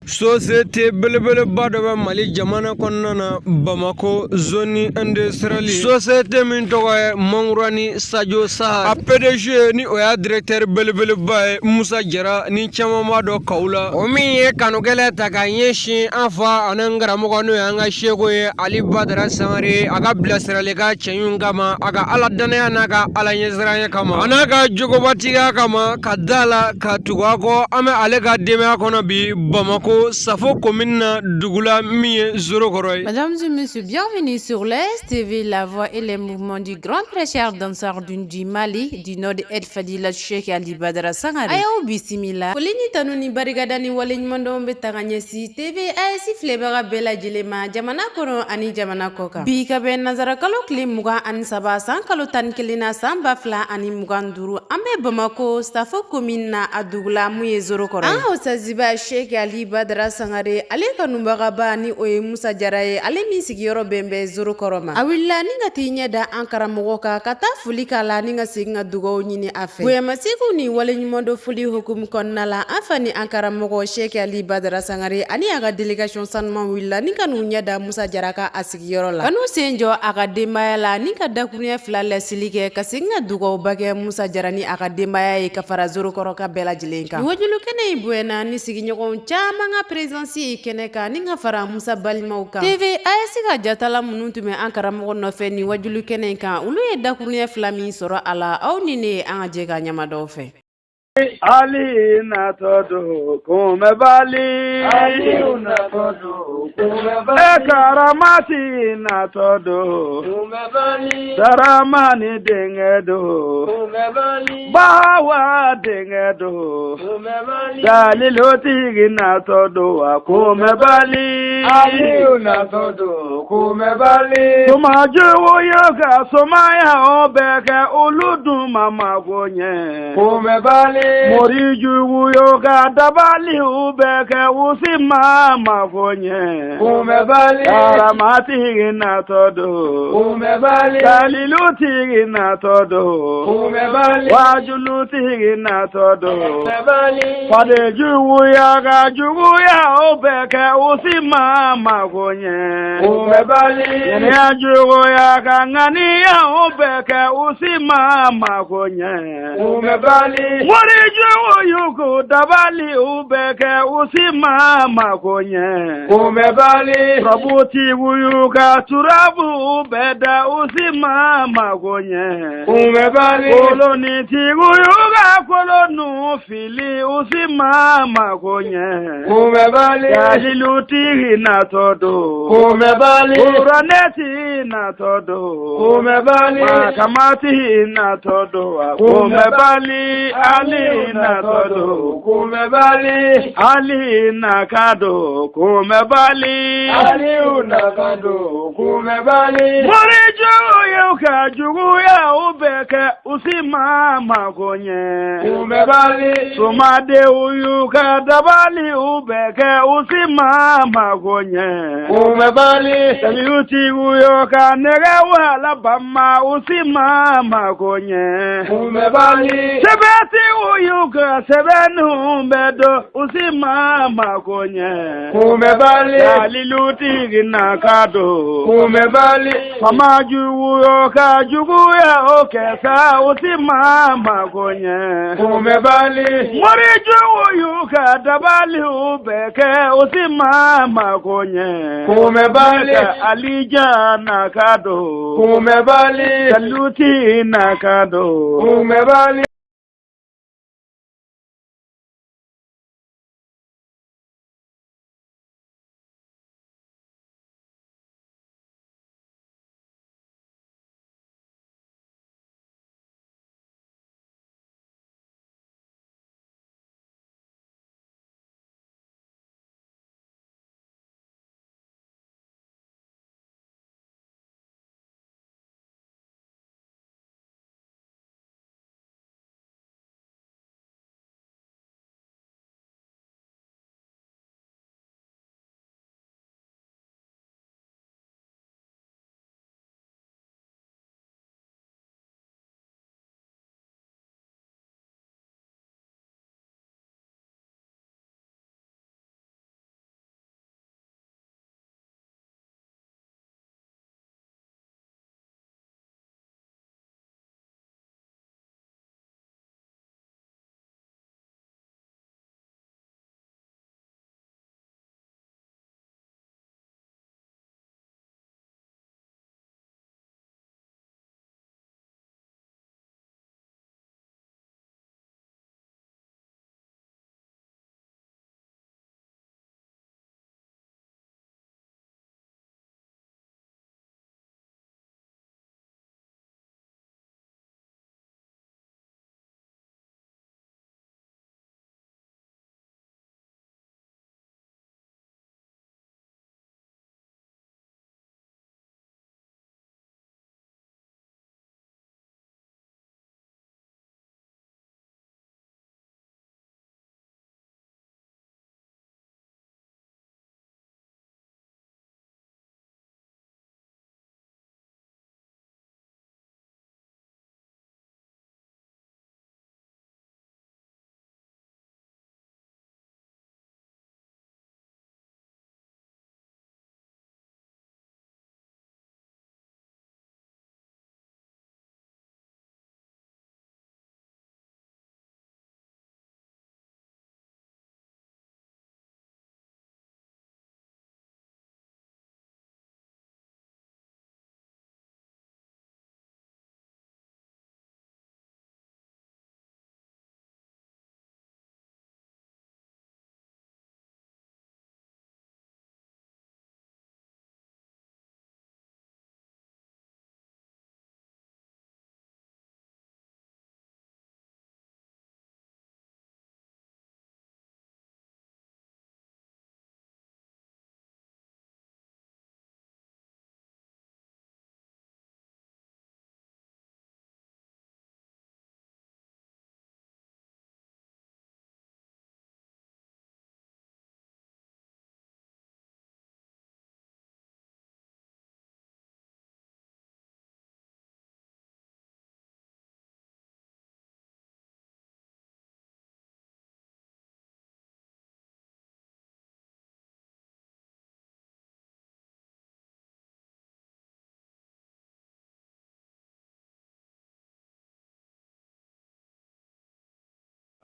Société belebeleba dɔ bɛ Mali jamana kɔnɔna na Bamakɔ zone industrielle société min tɔgɔ ye Mangurani Sajo Sahara a PDG ni o y'a directeur belebeleba ye Musa Jara ni caman b'a dɔn kaw la o min ye kanugɛlɛ ta ka ɲɛsin an fa ani n karamɔgɔ n'o ye an ka seko ye Ali Badara Sangare a ka bilasiralikan cɛɲi kama a ka Ala danaya n'a ka Ala ɲɛsiranya kama a n'a ka jogobatigiya kama ka da la ka tugu a kɔ an bɛ ale ka denbaya kɔnɔ bi Bamakɔ Safo commune na Dugula min ye Zorokɔrɔ ye. Mesdames et messieurs, bienvenue sur l'STV, la voix et les mouvements du grand prêcheur danseur du Mali, du nord El Fadila Cheikh Ali Badara Sangare. Ayaw bisimila. Foli ni tanu ni barikada ni waleɲuman dɔn bɛ taga ɲɛsin TV AS filɛbaga bɛɛ lajɛlen ma jamana kɔnɔ ani jamana kɔkan. Bi ka bɛn nazara kalo tile 23 san kalo 11 na san 2025 an bɛ Bamakɔ Safo commune na a Dugula mun ye Zorokɔrɔ ye. An Osaziba Cheikh Ali Badara Sangare ale kanubagaba ni o ye Musa Jara ye ale min sigiyɔrɔ bɛn bɛ Zorokɔrɔ ma. A wulila ni ka t'i ɲɛ da an karamɔgɔ kan ka taa foli k'a la ni ka segin ka dugawu ɲini a fɛ. Boyamasego ni waleɲuman dɔ foli hukumu kɔnɔna la an fa ni an karamɔgɔ Cheikh Ali Badara Sangare ani a ka délégation sanuman wulila ni ka n'u ɲɛ da Musa Jara ka a sigiyɔrɔ la. Ka n'u sen jɔ a ka denbaya la ni ka dakuruɲɛ 2 laseli kɛ ka segin ka dugawuba kɛ Musa Jara ni a ka denbaya ye ka fara Zorokɔrɔ ka bɛɛ lajɛlen kan. Wajulu kɛnɛ in bonyana ni sigiɲɔgɔn caman ka présence ye kɛnɛ kan ni ka fara Musa balimaw kan. TV AS ka jatala minnu tun bɛ an karamɔgɔ nɔfɛ ni wajulu kɛnɛ in kan olu ye dakuruɲɛ 2 min sɔrɔ a la aw ni ne an ka jɛ ka ɲamadɔw fɛ. Ali natodo kumebali Ali natodo kumebali karamati natodo kumebali daramani dengedo kumebali bawa dengedo kumebali daliloti natodo kumebali Ali natodo kumebali tumajuwo yoga somaya obeke uludu mama gonye kumebali Moriju wuyoga dabali ubeke usima magonye Umebali Karamati na todo Umebali Kaliluti na todo Umebali Wajuluti na todo Umebali Padeju wuyoga juguya ubeke usima magonye Umebali Yeneju wuyoga ngania ubeke usima magonye Umebali Ijo yuko dabali ubeke usima makonye Umebali Rabuti uyuka turabu ubeda usima makonye Umebali Koloniti uyuka kolonu fili usima makonye Umebali Yajiluti na todo Umebali Uraneti na todo Umebali Makamati na todo Umebali Ali na todo kumebali Ali na kado kumebali Ali na kado kumebali Morijo yuka jugu ya ubeke usima magonye kumebali Sumade uyuka dabali ubeke usima magonye kumebali Tamiuti uyuka negewa labama usima magonye kumebali Sebeti uyuka sebenu medo usima makonye kumebali aliluti ginakado kumebali famaju uyoka juguya okesa usima makonye kumebali moriju uyuka dabali ubeke usima makonye kumebali alija nakado kumebali aluti nakado kumebali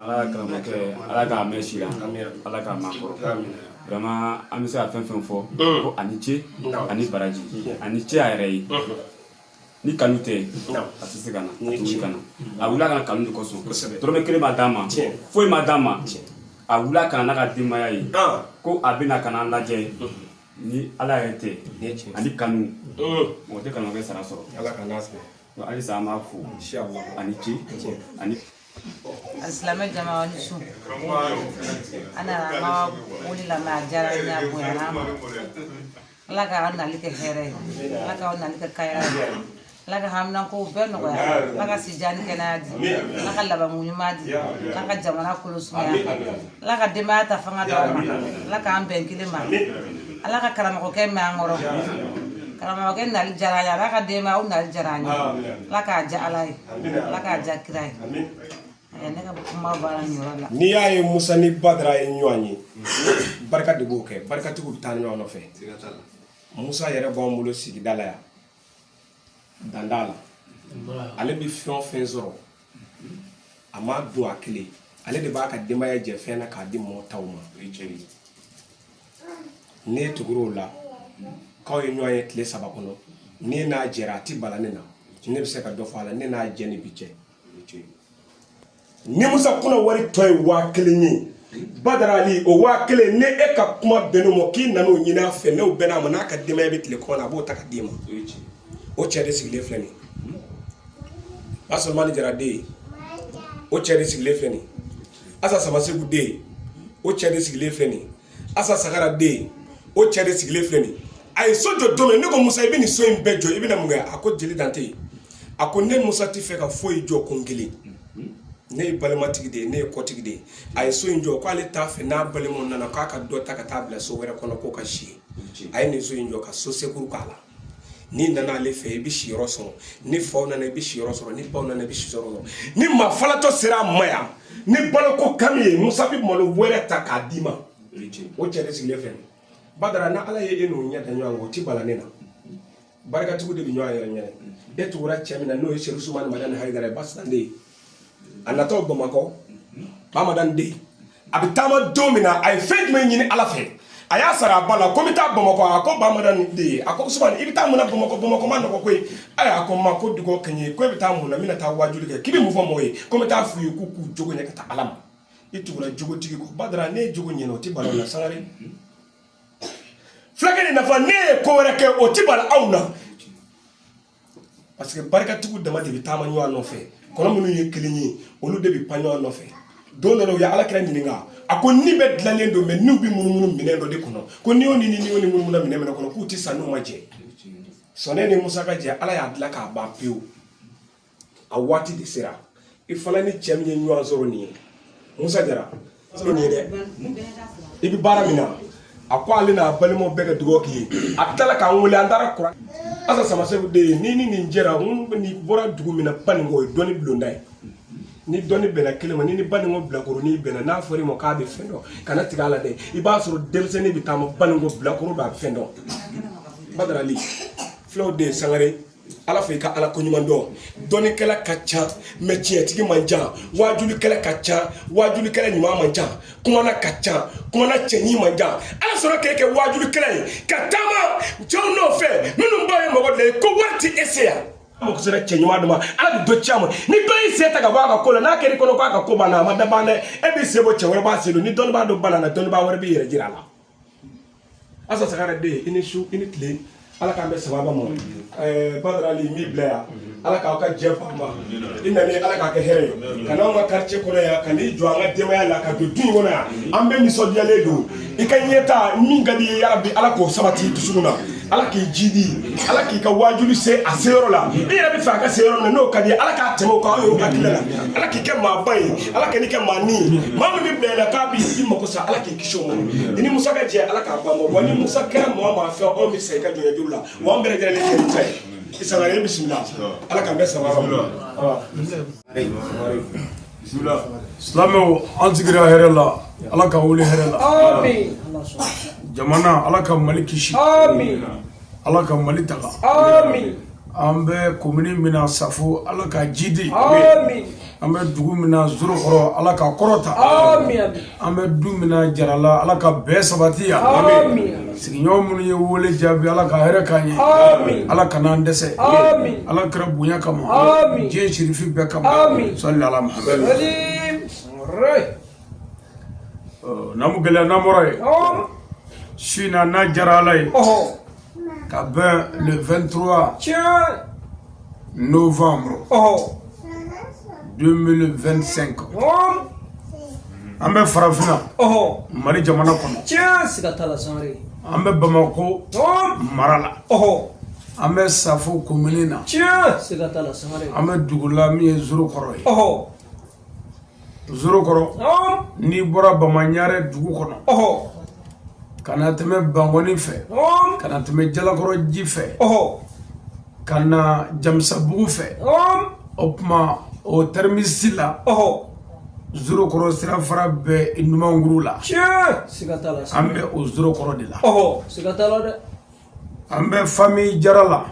ala karamɔgɔkɛ ala k'a mɛn si la ala k'a makɔrɔ vraiment an bɛ se ka fɛn fɛn fɔ ko ani ce ani baraji ani ce a yɛrɛ ye ni kanu tɛ a tɛ se ka na a tɛ wuli ka na a wulila ka na kanu de kosɔn dɔrɔmɛ kelen ma d'a ma foyi ma d'a ma a wulila ka na n'a ka denbaya ye ko a bɛna ka na lajɛ ni ala yɛrɛ tɛ ani kanu mɔgɔ tɛ karamɔgɔkɛ sara sɔrɔ halisa an b'a fo ani ce ani Asilamɛ jama ni su ana ma wuli la ma jara nya boyana ma ala ka nali ke here ala ka nali ke kaya ala ka hamna ko be no ya ala ka sijani kenadi ala ka laba munyumadi ala ka jamana kulusuma ala ka dema ta fanga do ala ka ambe kilima ala ka karama ko ke ma ngoro karama ko nali jara ya ala ka dema o nali jara nya ala ka ja alai ala ka ja kirai n'i y'a ye Musa ni Badara ye ɲɔgɔn ye barika de b'o kɛ barikatigiw bɛ taa ɲɔgɔn nɔfɛ Musa yɛrɛ b'anw bolo sigida la yan danda la ale bɛ fɛn o fɛn sɔrɔ a ma dun a kelen ale de b'a ka denbaya jɛ fɛn na k'a di mɔgɔ taw ma ne tugura o la k'aw ye ɲɔgɔn ye tile 3 kɔnɔ ne n'a jɛra a ti bala ne na ne bɛ se ka dɔ fɔ a la ne n'a jɛ ni bi cɛ ni Musa kuna wari tɔ ye 1000 ye Badara Ali o 1000 ne e ka kuma bɛnn'o ma k'i nan'o ɲini a fɛ n'o bɛnn'a ma n'a ka denbaya bɛ tile kɔnɔ a b'o ta ka d'i ma o cɛ de sigilen filɛ nin ye Asolomani Jara den ye o cɛ de sigilen filɛ nin ye Asa Samasegu den ye o cɛ de sigilen filɛ nin ye Asa Sagara den ye o cɛ de sigilen filɛ nin ye a ye so jɔ don min ne ko Musa i bɛ nin so in bɛɛ jɔ i bɛna mun kɛ a ko jeli dan tɛ yen a ko ne Musa tɛ fɛ ka foyi jɔ ko n kelen ne ye balimatigi de ye ne ye kɔtigi de ye a ye so in jɔ k'ale t'a fɛ n'a balimaw nana k'a ka dɔ ta ka taa bila so wɛrɛ kɔnɔ k'o ka si a ye nin so in jɔ ka so sekuru k'a la n'i nana ale fɛ i bɛ siyɔrɔ sɔrɔ ni faw nana i bɛ siyɔrɔ sɔrɔ ni baw nana i bɛ siyɔrɔ sɔrɔ ni maa falatɔ sera a ma yan ni baloko kami ye Musa bɛ malo wɛrɛ ta k'a d'i ma o cɛ de sigilen filɛ Badara ni ala ye e n'o ɲɛ da ɲɔgɔn kan o ti bala ne na barikatigiw de bɛ ɲɔgɔn yɛrɛ ɲɛ e tugura cɛ min na n'o ye Seku Sumani Madani Hayidara ye Basitan de ye a natɔ Bamakɔ Bamadan den a bɛ taama don min na a ye fɛn jumɛn ɲini ala fɛ a y'a sara a ba la ko n bɛ taa Bamakɔ a ko Bamadan den a ko Sumani i bɛ taa mun na Bamakɔ ma nɔgɔ koyi a ko ma ko dugawu kɛ n ye ko e bɛ taa mun na n bɛna taa wajuli kɛ k'i bɛ mun fɔ mɔgɔw ye ko n bɛ taa f'u ye k'u k'u jogo ɲɛ ka taa ala ma i tugura jogotigi ko Badara ne ye jogo ɲɛna o tɛ bala o la Sangare fulakɛ nin nafa ne ye ko wɛrɛ kɛ o tɛ bala aw na parce que barikatigiw dama de bɛ taama ɲɔgɔn nɔfɛ kɔnɔ minnu ye kelen ye olu de bɛ pan ɲɔgɔn nɔfɛ don dɔ la u ye Alakira ɲininka a ko ni bɛ dilanlen don mais n'u bɛ munumunu minɛn dɔ de kɔnɔ ko n'i y'o ni munumunu minɛn min kɔnɔ k'u tɛ san n'u ma jɛ sɔnni ni Musa ka jɛ ala y'a dilan k'a ban pewu a waati de sera i fana ni cɛ min ye ɲɔgɔn sɔrɔ nin ye Musa Jara nin ye dɛ i bɛ baara min na a ko ale n'a balimaw bɛɛ ka dugawu k'i ye a tilala k'an wele an taara kuran Asa Samasegu den ye ni nin jɛra ni bɔra dugu min na Banikɔ o ye dɔnni bulonda ye ni dɔnni bɛnna kelen ma ni Banikɔ bilakoro n'i bɛnna n'a fɔra i ma k'a bɛ fɛn dɔn kana tigɛ a la dɛ i b'a sɔrɔ denmisɛnnin bɛ taama Banikɔ bilakoro b'a fɛn dɔn Badara Ali fulaw den Sangare ala fɛ i ka ala ko ɲuman dɔn dɔnnikɛla ka ca mais tiɲɛtigi man ca wajulikɛla ka ca wajulikɛla ɲuman man ca kumana ka ca kumana cɛɲi man ca ala sɔrɔ k'e kɛ wajulikɛla ye ka taama cɛw nɔfɛ minnu b'a ye mɔgɔ de ye ko wari ti e se yan mɔgɔ sera cɛ ɲuman dɔ ma ala bɛ dɔ ci a ma ni dɔ y'i se ta ka bɔ a ka ko la n'a kɛra i kɔnɔ k'a ka ko banna a ma da ban dɛ e b'i se bɔ cɛ wɛrɛ b'a se don ni dɔnnibaa dɔ banna dɔnnibaa wɛrɛ b'i yɛrɛ jira a la Asa Sagara den i ni su i ni tile ala k'an bɛ sababa ma Badara Ali mi bila yan ala k'aw ka jɛ fanba i nani ala k'a kɛ hɛrɛ ye ka n'anw ka quartier kɔnɔ yan ka n'i jɔ an ka denbaya la ka don du in kɔnɔ yan an bɛɛ nisɔndiyalen don i ka ɲɛta min ka di ye yarabi ala k'o sabati dusukun na ala k'i jidi ala k'i ka wajuli se a seyɔrɔ la i yɛrɛ bɛ fɛ a ka se yɔrɔ min n'o ka di ye ala k'a tɛmɛ o kan aw y'o hakili la ala k'i kɛ maaba ye ala k'i kɛ maa ni maa min bɛ bila i la k'a b'i mako sa ala k'i kisi o ma i ni Musa ka jɛ ala k'a ban ma wa ni Musa kɛra maa maa fɛ anw bɛ sa i ka jɔnya juru la wa an bɛɛ lajɛlen kɛ nin ta ye i Sangare bisimila ala k'an bɛɛ sababa bismillah silamɛw an sigira hɛrɛ la ala ka wuli hɛrɛ la amin jamana ala ka Mali kisi amin ala ka Mali taga amin ambe komini mina safu ala ka jidi amin ambe dugu mina zuru koro ala ka korota amin ambe du mina jarala ala ka be sabatiya amin siginyo mun ye wole jabi ala ka here kanye amin ala kana ndese amin ala kra bunya kama amin je shirifi be kama amin sallallahu alaihi wasallam ray namu gele namoray shina na jaralay le 23 novembre 2025 ambe farafina mari jamana kono ambe bamako marala ambe safu kuminina ambe dugula mi zuru koro ni bora bamanyare dugu kono kana teme bangoni fe kana teme jalakoro ji fe kana jamsa bugu fe opma o termisila zuro koro sira fara be inuma ngurula sigatala ambe o zuro koro dila sigatala de ambe famille jarala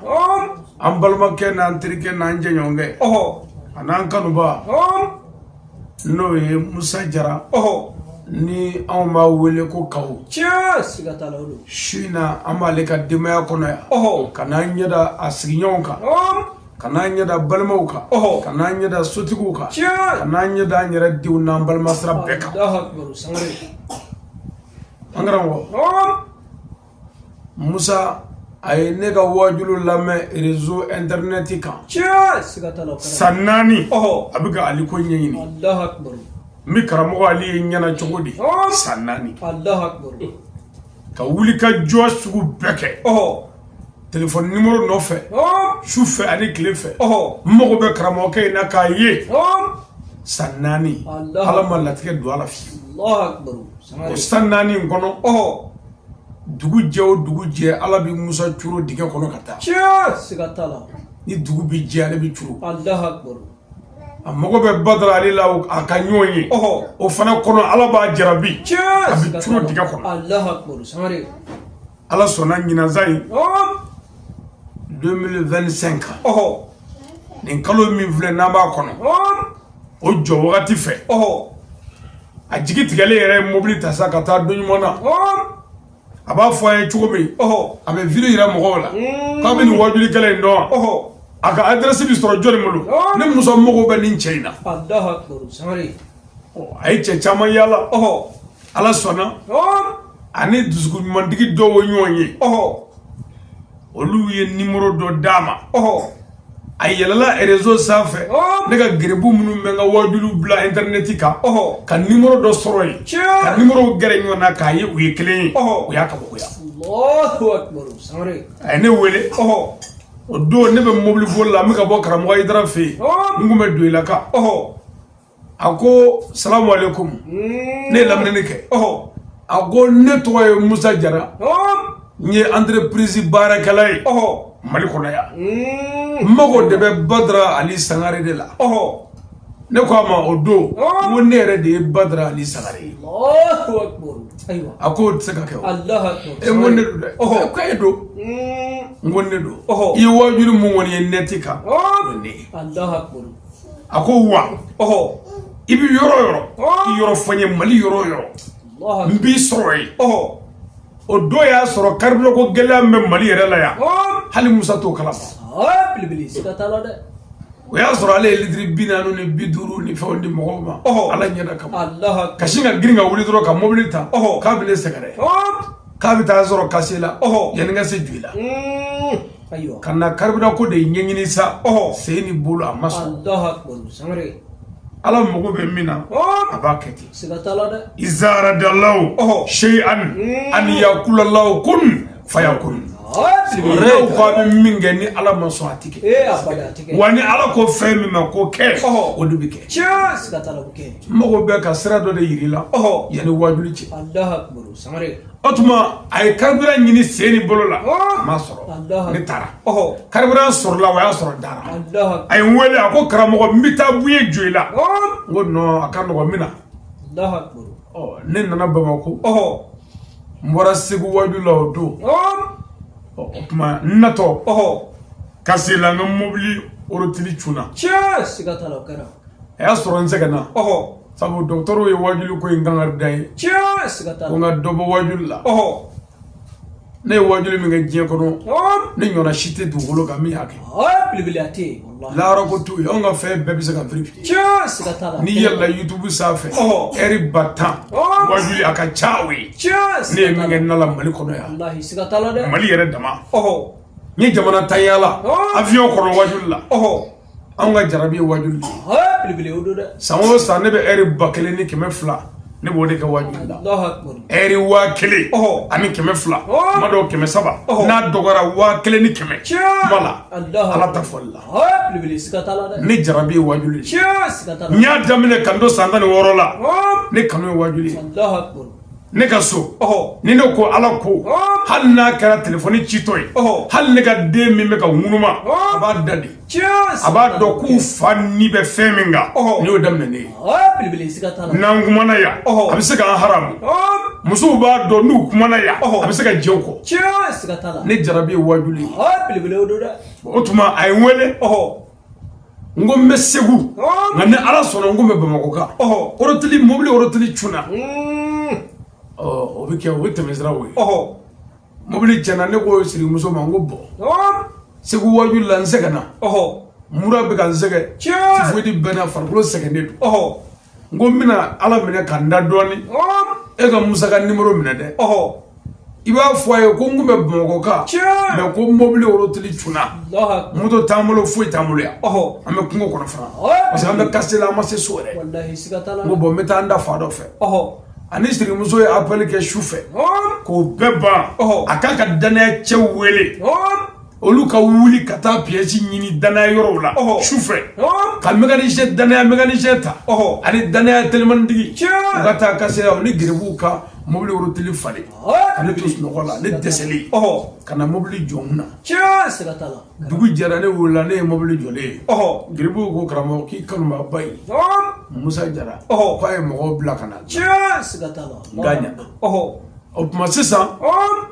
ambalma ke na antrike na njenyonge anan kanuba no ye musa jara ni aw ma wele ko kaw sigatala do shina amale ka demaya kono ya kana nyada asignonka kana nyada balmauka kana nyada sotiguka kana nyada nyara diw na balma sra beka angarango musa ay nega wajulu lame réseau internet kan sigatala sanani abiga aliko nyini allah akbar mi karamo ali nyana chogodi sanani allah akbar ka wuli ka josugu beke téléphone numéro no fe choufe ani clé fe mogo be karamo kay na ka ye sanani ala malatike do ala fi allah akbar sanani ngono dugu je ala bi musa churo diga kono kata sigatala ni dugu bi je ala bi churo allah akbar amogo be badra ali la akanyonyi o fana kono ala ba jarabi abi churo diga kono allah akbar samari ala sona nyina zai 2025 nin kalo mi vle na ba kono o jo wakati fe a jigi tigale yere mobile tasa kata dunyumona aba fo ay chugomi abe video ira mogola ka be ni wajuli kale ndo aka adresse bi soro jori mulu ne muso mogo be nin china allah akbar samari ay che chama yala ala sona ani dusgu mandigi do wonyonyi olu ye numéro do dama ay yalala réseau safe ne ga grebu munu menga wajulu bla internet ka numéro do soroy ka numéro gere nyona ka ye uye kelen o ya ka ko ya allahu akbar samari ay ne wele o do ne be mobile bolla mi ka bo karamo ay dara fe ngume do ila ka ako assalamu alaikum ne lamne ne ke ako ne to musa jara ni entreprise barakalay mali kono ya mago de be badra ali sangare de la ne ko ma odo woni re de badra ali sangare allahu akbar aywa ako tsaka ke allah akbar e wonne do ko edo wonne do yi wajuru mu woni netika ne allah akbar ako wa ibi yoro fanye mali yoro allah mbi soroy odo ya soro karblo ko gelam me mali yere la ya hali musa to kala bilbili sigatala de o ya soro ale lidri binanu ni biduru ni fondi mogoma ala nyada kam allah kashinga giringa wuli dro ka mobilita ka bile segare ka bita soro kasela yeninga se juila ayo kana karbina ko de nyengini sa seni bulu amaso allah akbar samare ala mogo be mina abaketi sigatala de izara dallahu shay'an an yakula allah kun fayakun rew ko be minge ni ala maso atike abada atike wani ala ko femi ma ko ke o dubi ke sigatala ko ke mogo be ka sira do de yirila yani wajuli ci allah akbar samare otuma ay karbira nyini seni bolola masoro ni tara karbira sorla wa soro dara ay wele ako karamo mita buye joila ngono akano ko mina allah akbar ne nana bamako mbora sigu wajula do otuma nato kasi la nga mobili orotili chuna Tiens, sigatala okara. ya soro nzegana Oh. sabu doktoro ye wajulu ko ngangar dai Tiens, sigatala. ko nga dobo wajulu la Oh. ne wajulu mi nga jien kono Oh. ne nyona shite dugolo ka mi hake Oh, bilibilati. Allah. la ra ko tu yo nga fe bebe se ka verify Tiens, sigatala. ni yalla youtube safe Oh. eri batan Oh. wajulu aka chawe Tiens, ne mi nga sigatala. nala mali kono ya Wallahi sigatala de. mali yere dama Oh. ni jamana tayala Oh. avion kono wajulu la Oh. an ka jarabi wajulu Oh, bilibili odo de. sango san ne be eri bakele ni keme fila ne bo de ka wajulu la Allahu akbar. eri wa kele Oh. ani keme fila Oh. mado keme saba Oh. na dogora wa kele ni keme Tiens. mala Allahu ala akbar. ta folla Oh, bilibili sigatala de. ni jarabi wajulu Tiens, sigatala. nya damine kando sanda ni worola Oh. ne kanu wajulu Allahu akbar. ne ka so Oh. ni ne ko ala ko Oh. hal na kɛra telefoni cito ye Oh. hal ne ka den min bɛ ka ŋunuma Oh. a b'a dadi Tiens. a b'a dɔn k'u fa ni bɛ fɛn min kan Oh. ni y'o daminɛ ne ye Oh, bilibili sigatala. n'an kumana yan Oh. a bɛ se k'an haramu Oh. musow b'a dɔn n'u kumana yan Oh. a bɛ se ka jɛw kɔ Tiens, sigatala. ne jarabi ye wajulu ye Oh, bilibili odo de. o tuma a ye n wele Oh. n ko n bɛ segu Oh. nka ni ala sɔnna n ko n bɛ bamakɔ kan Oh. orotili mobili orotili cunna Mm. o bɛ kɛ o bɛ tɛmɛ sira o ye Oh. mobili tiɲɛna ne ko sirimuso ma n ko bɔn Oh. segu wajulu la n sɛgɛnna Oh. mura bɛ ka n sɛgɛ Tiens. tifoyidi bɛnna farikolo sɛgɛnnen don Oh. n ko n bɛna ala minɛ ka n da dɔɔni Oh. e ka musa ka nimero minɛ dɛ Oh. i b'a fɔ a ye ko n kun bɛ bamakɔ kan Tiens. mɛ ko mobili orotili cunna Allahu akbar. moto t'an bolo foyi t'an bolo yan Oh. an bɛ kungo kɔnɔ fana Oh. parce que an bɛ kase la an ma se so yɛrɛ Wallahi sigatala. n ko bɔn n bɛ taa n da fa dɔ fɛ Oh. ani sirimuso ye appel kɛ su fɛ Oh. k'o bɛɛ ban Oh. a k'a ka danaya cɛw wele Oh. olu ka wuli ka taa pièce ɲini danaya yɔrɔw la Oh. su fɛ Oh. ka mécanicien danaya mécanicien ta Oh. ani danaya telimandigi Tiens. u ka taa kase la u ni geribuw ka mobili orotili falen Oh. ka ne to sunɔgɔ la ne dɛsɛlen Oh. ka na mobili jɔ n na Tiens, sigatala. dugu jɛra ne wulila ne ye mobili jɔlen ye Oh. geribuw ko karamɔgɔ k'i kanubaba ye Oh. musa jara Oh. k'a ye mɔgɔw bila ka na Tiens, sigatala. n k'a ɲɛna Oh. o tuma sisan Oh.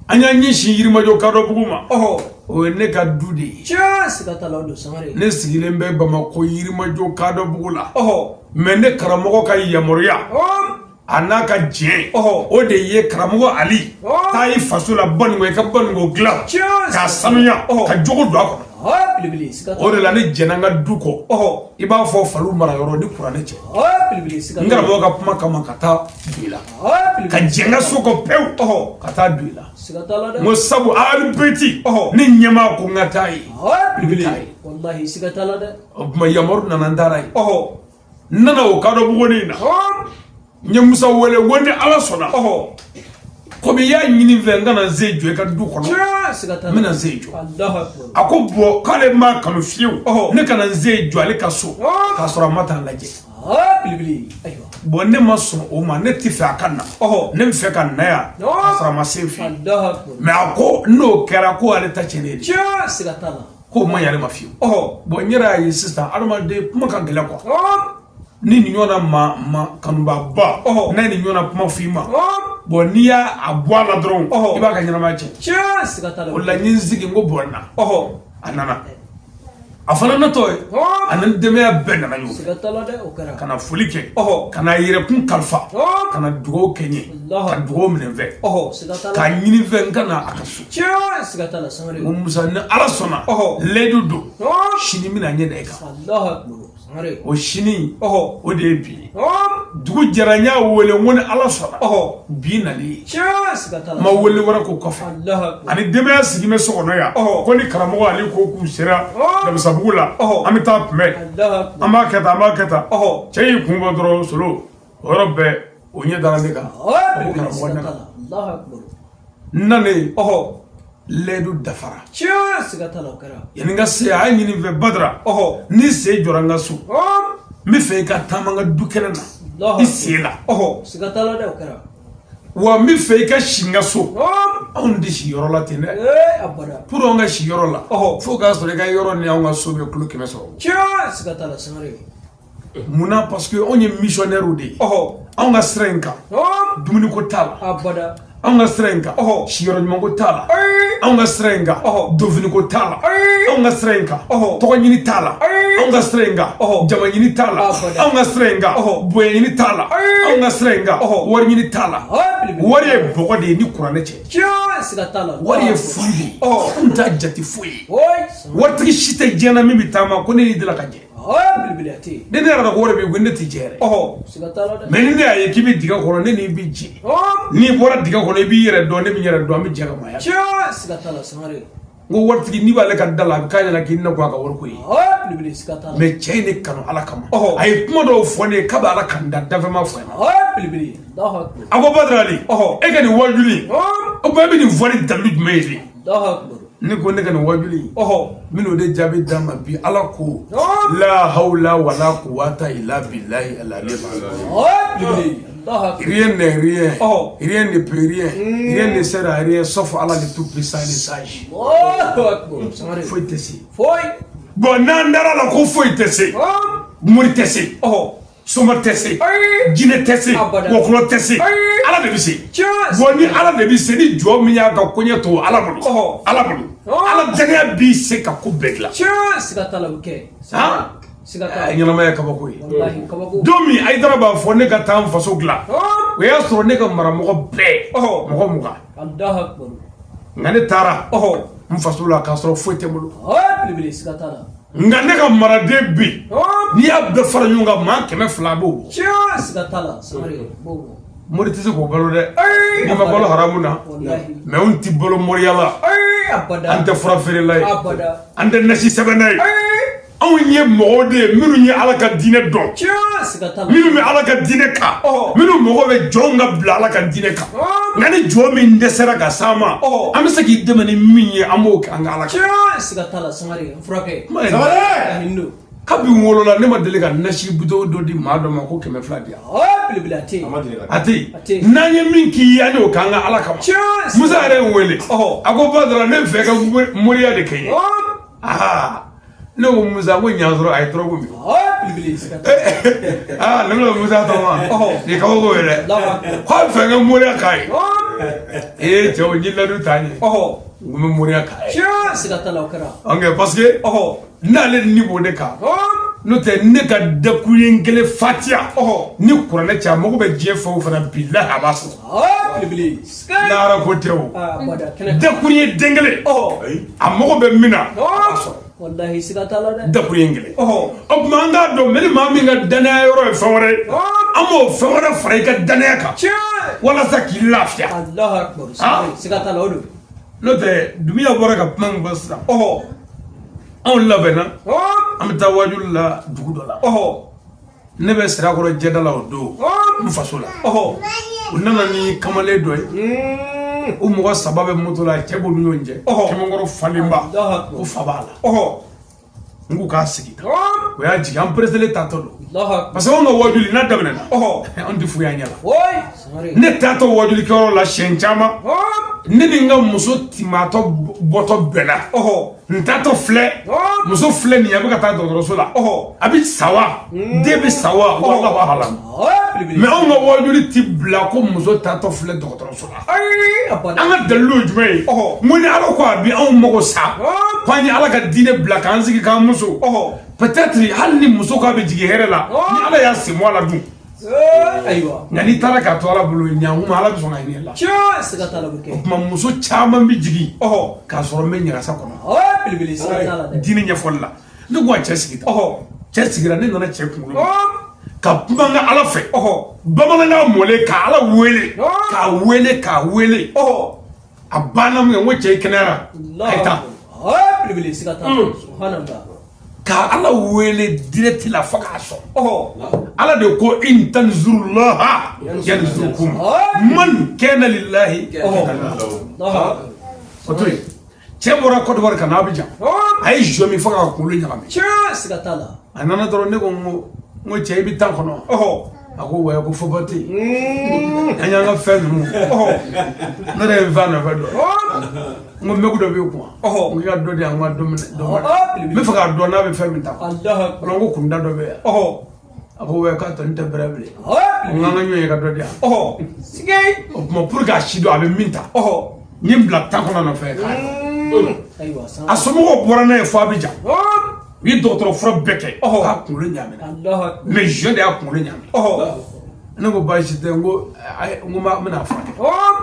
an y'an ɲɛsin yirimajɔ kadɔbugu ma Oh. o ye ne ka du de ye Tiens, sigatala odo sangare. ne sigilen bɛ bamakɔ yirimajɔ kadɔbugu la Oh. mɛ ne karamɔgɔ ka yamaruya Oh. a n'a ka diɲɛ Oh. o de ye karamɔgɔ ali Oh. taa i faso la baningo i ka baningo dilan Tiens. k'a sanuya Oh. ka jogo don a kɔnɔ Oh, bilibili sigatala. o de la ne jɛnna n ka du kɔ Oh. i b'a fɔ falu marayɔrɔ ni kuranɛ cɛ Oh, bilibili n sigatala. karamɔgɔ ka kuma kama ka taa du i la Oh, bilibili. ka jɛn n ka so kɔ pewu Oh. ka taa du i la Sigatala de. n ko sabu ali beti Oh. ni ɲɛmaa ko n ka taa ye Oh, bilibili. Bilibili. Wallahi sigatala de. o tuma yamaru nana n taara ye Oh. n nana o kadɔ bugɔni in na Oh. n ye musa wele n ko ni ala sɔnna Oh. komi i y'a ɲini n fɛ n kana n se jɔ i ka du kɔnɔ Tiens, sigatala. n bɛna n se jɔ Allahu akbar. a ko bɔn k'ale m'a kanu fiyewu Oh. ne kana n se jɔ ale ka so Oh. k'a sɔrɔ a ma taa n lajɛ Oh, bilibili. Ayiwa. bɔn ne ma sɔn o ma ne tɛ fɛ a ka na Oh. ne bɛ fɛ ka na yan Oh. k'a sɔrɔ a ma se n fɛ yen Allahu akbar. mɛ a ko n'o kɛra ko ale ta tiɲɛ ne ye Tiens, sigatala. k'o ma ɲɛ ale ma fiyewu Oh. bɔn n yɛrɛ y'a ye sisan adamaden kuma ka gɛlɛn kuwa Oh. ni nin ɲɔgɔnna ma kanubaba Oh. n'a ye nin ɲɔgɔnna kuma f'i ma Oh. bɔn n'i y'a bɔ a la dɔrɔn Oh. i b'a ka ɲɛnamaya tiɲɛ Tiens, sigatala. o la n ye n sigi n ko bɔn na Oh. a nana a fana natɔ ye Oh. a ni denbaya bɛɛ nana ɲɔgɔn fɛ Sigatala de o kɛra. ka na foli kɛ Oh. ka na yɛrɛkun kalifa Oh. ka na dugawu kɛ n ye Allah. ka dugawu minɛ n fɛ Oh, sigatala. k'a ɲini fɛ n ka na a ka so Tiens, sigatala sangare. n ko musa ni ala sɔnna Oh. ledu don Oh. sini bɛna ɲɛ da i kan Allahu akbar. Sangare. o sini Oh. o de ye bi ye Oh. dugu jɛra n y'a wele n ko ni ala sɔnna Oh. bi nali ye Tiens, sigatala. n ma wele wɛrɛ ko kɔfɛ Allahu akbar. ani denbaya sigi bɛ so kɔnɔ yan Oh. ko ni karamɔgɔ ale ko k'u sera Oh. damisabugu la Oh. an bɛ taa kunbɛn Allahu akbar. an b'a kɛ tan an b'a kɛ tan Oh. cɛ y'i kun bɔ dɔrɔn solo o yɔrɔ bɛɛ o ɲɛ dara ne kan Oh, o bilibili karamɔgɔ nana sigatala. Allahu akbar. n nalen Oh. ledu dafara Tiens, sigatala o kɛra. yanni n ka se a ye ɲini n fɛ badara Oh. ni sen jɔra n ka so Oh. n bɛ fɛ i ka taama n ka du kɛnɛ na Allahu i sen la Oh, sigatala de o kɛra. wa n bɛ fɛ i ka si n ka so Oh. anw tɛ si yɔrɔ la ten dɛ Abada. pour an ka si yɔrɔ la Oh. fo k'a sɔrɔ i ka yɔrɔ ni anw ka so bɛ kulo 100 sɔrɔ Tiens, sigatala sangare. munna parce que anw ye missionnaire de ye Oh. anw ka sira in kan Oh. dumuni ko t'a la Abada. an ka sira in kan siyɔrɔ ɲuman ko t'a la an ka sira in kan dofini ko t'a la an ka sira in kan tɔgɔ ɲini t'a la an ka sira in kan jama ɲini t'a la an ka sira in kan bonya ɲini t'a la an ka sira in kan wari ɲini t'a la wari ye bɔgɔ de ye ni kuranɛ cɛ wari ye furu de ye an t'a jate foyi ye waritigi si tɛ diɲɛ na min bɛ taama ko ne n'i deli ka jɛ ne yɛrɛ ka wari bɛ ko ne tɛ jɛ yɛrɛ mɛ ni ne y'a ye k'i bɛ dingɛ kɔnɔ ne n'i bɛ jɛ n'i bɔra dingɛ kɔnɔ i b'i yɛrɛ dɔn ne bɛ yɛrɛ dɔn an bɛ jɛ ka maaya n ko waritigi n'i b'ale ka da la a bɛ k'a ɲɛna k'i ne ko a ka wariko ye mɛ cɛ in ne kanu ala kama a ye kuma dɔw fɔ ne ye k'a bɛ ala kan da dafɛma fɔ n na a ko Badrali e ka nin wajuli o bɛɛ bɛ nin fɔ ni dalu jumɛn ye de ne ko ne ka nin wajuli min'o de jaabi d'a ma bi ala ko la hawla wala quwwata illa billahi al-ali rien n'est rien rien ne peut rien ne sert à rien sauf Allah le tout puissant et sage foyi tɛ se bon n'an dara la ko foyi tɛ se mori tɛ se soma tɛ se jinɛ tɛ se wɔkulɔ tɛ se ala de bɛ se bon ni ala de bɛ se ni jɔ min y'a ka koɲɛ to ala bolo ala dɛgɛ b'i se ka ko bɛɛ dilan ɲɛnamaya kabako ye don min Ayidara b'a fɔ ne ka taa n faso dilan o y'a sɔrɔ ne ka maramɔgɔ bɛɛ mɔgɔ 20 nka ne taara n faso la k'a sɔrɔ foyi tɛ n bolo nka ne ka maraden bi n'i y'a bɛɛ fara ɲɔgɔn kan maa 200 b'o mori tɛ se k'o balo dɛ ne ma balo haramu na mɛ n tɛ balo moriya la an tɛ fura feerela ye an tɛ nasi sɛbɛnna ye anw ye mɔgɔw de ye minnu ye ala ka diinɛ dɔn minnu bɛ ala ka diinɛ kan minnu mɔgɔ bɛ jɔnw ka bila ala ka diinɛ kan nka ni jɔ min dɛsɛra ka s'an ma an bɛ se k'i dɛmɛ ni min ye an b'o kɛ an ka ala kan kabi n wolola ne ma deli ka nasi buto dɔ di maa dɔ ma ko 200 di yan a tɛ n'an ye min k'i ye an y'o k'an ka ala kama Musa yɛrɛ ye n wele a ko Badara ne fɛ ka moriya de kɛ n ye ne ko Musa ko ɲansɔrɔ a ye tɔrɔ ko min ne bɛ Musa tɔgɔ ma nin kabako ye dɛ k'a fɛ ka moriya k'a ye cɛ o ji ladu t'a ɲɛ n ko n bɛ moriya k'a ye parce que n'ale ni b'o de kan n'o tɛ ne ka dakuruɲɛ kelen fatiya ni kuranɛ cɛ a mago bɛ diɲɛ fɛn o fɛn bilahi a b'a sɔrɔ lahara ko tɛ o dakuruɲɛ den kelen a mago bɛ min na a b'a sɔrɔ dakuruɲɛ kelen o tuma an k'a dɔn mɛ ni maa min ka danaya yɔrɔ ye fɛn wɛrɛ ye an b'o fɛn wɛrɛ fara i ka danaya kan walasa k'i lafiya n'o tɛ Dunbiya bɔra ka kuma min fɔ sisan anw labɛnna an bɛ taa wajuli la dugu dɔ la ne bɛ Sirakɔrɔ Jɛda la o don n faso la u nana ni kamalen dɔ ye o mɔgɔ 3 bɛ moto la cɛ b'olu ɲɔgɔn cɛ Kɛmɛkɔrɔ falenba ko fa b'a la n k'u k'a sigi o y'a jigin an pereselen tatɔ don parce que anw ka wajuli n'a daminɛna anw tɛ foyi y'an ɲɛ la ne taatɔ wajulikɛyɔrɔ la siɲɛ caman ne ni n ka muso timatɔ bɔtɔ bɛnna n taatɔ filɛ muso filɛ nin ye a bɛ ka taa dɔgɔtɔrɔso la a bɛ sa wa den bɛ sa wa wala b'a hala mɛ anw ka wajuli ti bila ko muso taatɔ filɛ dɔgɔtɔrɔso la an ka dalilu ye jumɛn ye mun ni ala ko a bɛ anw mago sa k'an ye ala ka diinɛ bila k'an sigi k'an muso peut-être hali ni muso k'a bɛ jigin hɛrɛ la ni ala y'a sen bɔ a la dun nka n'i taara k'a to ala bolo ɲankuma ala bɛ sɔn ka hinɛ la o tuma muso caman bɛ jigin k'a sɔrɔ n bɛ ɲagasa kɔnɔ diinɛ ɲɛfɔli la ne ko a cɛ sigi cɛ sigira ne nana cɛ kunkolo ka kuma n ka ala fɛ bamanankan mɔlen ka ala wele k'a wele a banna min kɛ n ko cɛ i kɛnɛyara a ye taa ka ala wele direct la fo k'a sɔrɔ ala de ko in tanzurullaha yanzurukum man kana lillahi o to yen cɛ bɔra Côte d'Ivoire ka na Abidjan a ye jɔ min fo k'a kunkolo ɲagami a nana dɔrɔn ne ko n ko cɛ i bɛ tan kɔnɔ a ko wa ko fɔba tɛ yen an y'an ka fɛn ninnu ne yɛrɛ ye n fa nɔfɛ dɔ n ko mɛku dɔ bɛ yen kuwa n ka dɔ di yan n ka dɔ minɛ n bɛ fɛ k'a dɔn n'a bɛ fɛn min ta wala n ko kunda dɔ bɛ yan ako we ka ton te brable oh nganga nyoy ka do dia oh sigay mo pour ga shido abe minta oh nyim black tan kono no fe ka aywa sa asomo ko borana e fo abija oh wi docteur fro beke ka kunle nyamena Allah mais je de akunle nyamena oh ne ko ba shi de ngo ma mena fa oh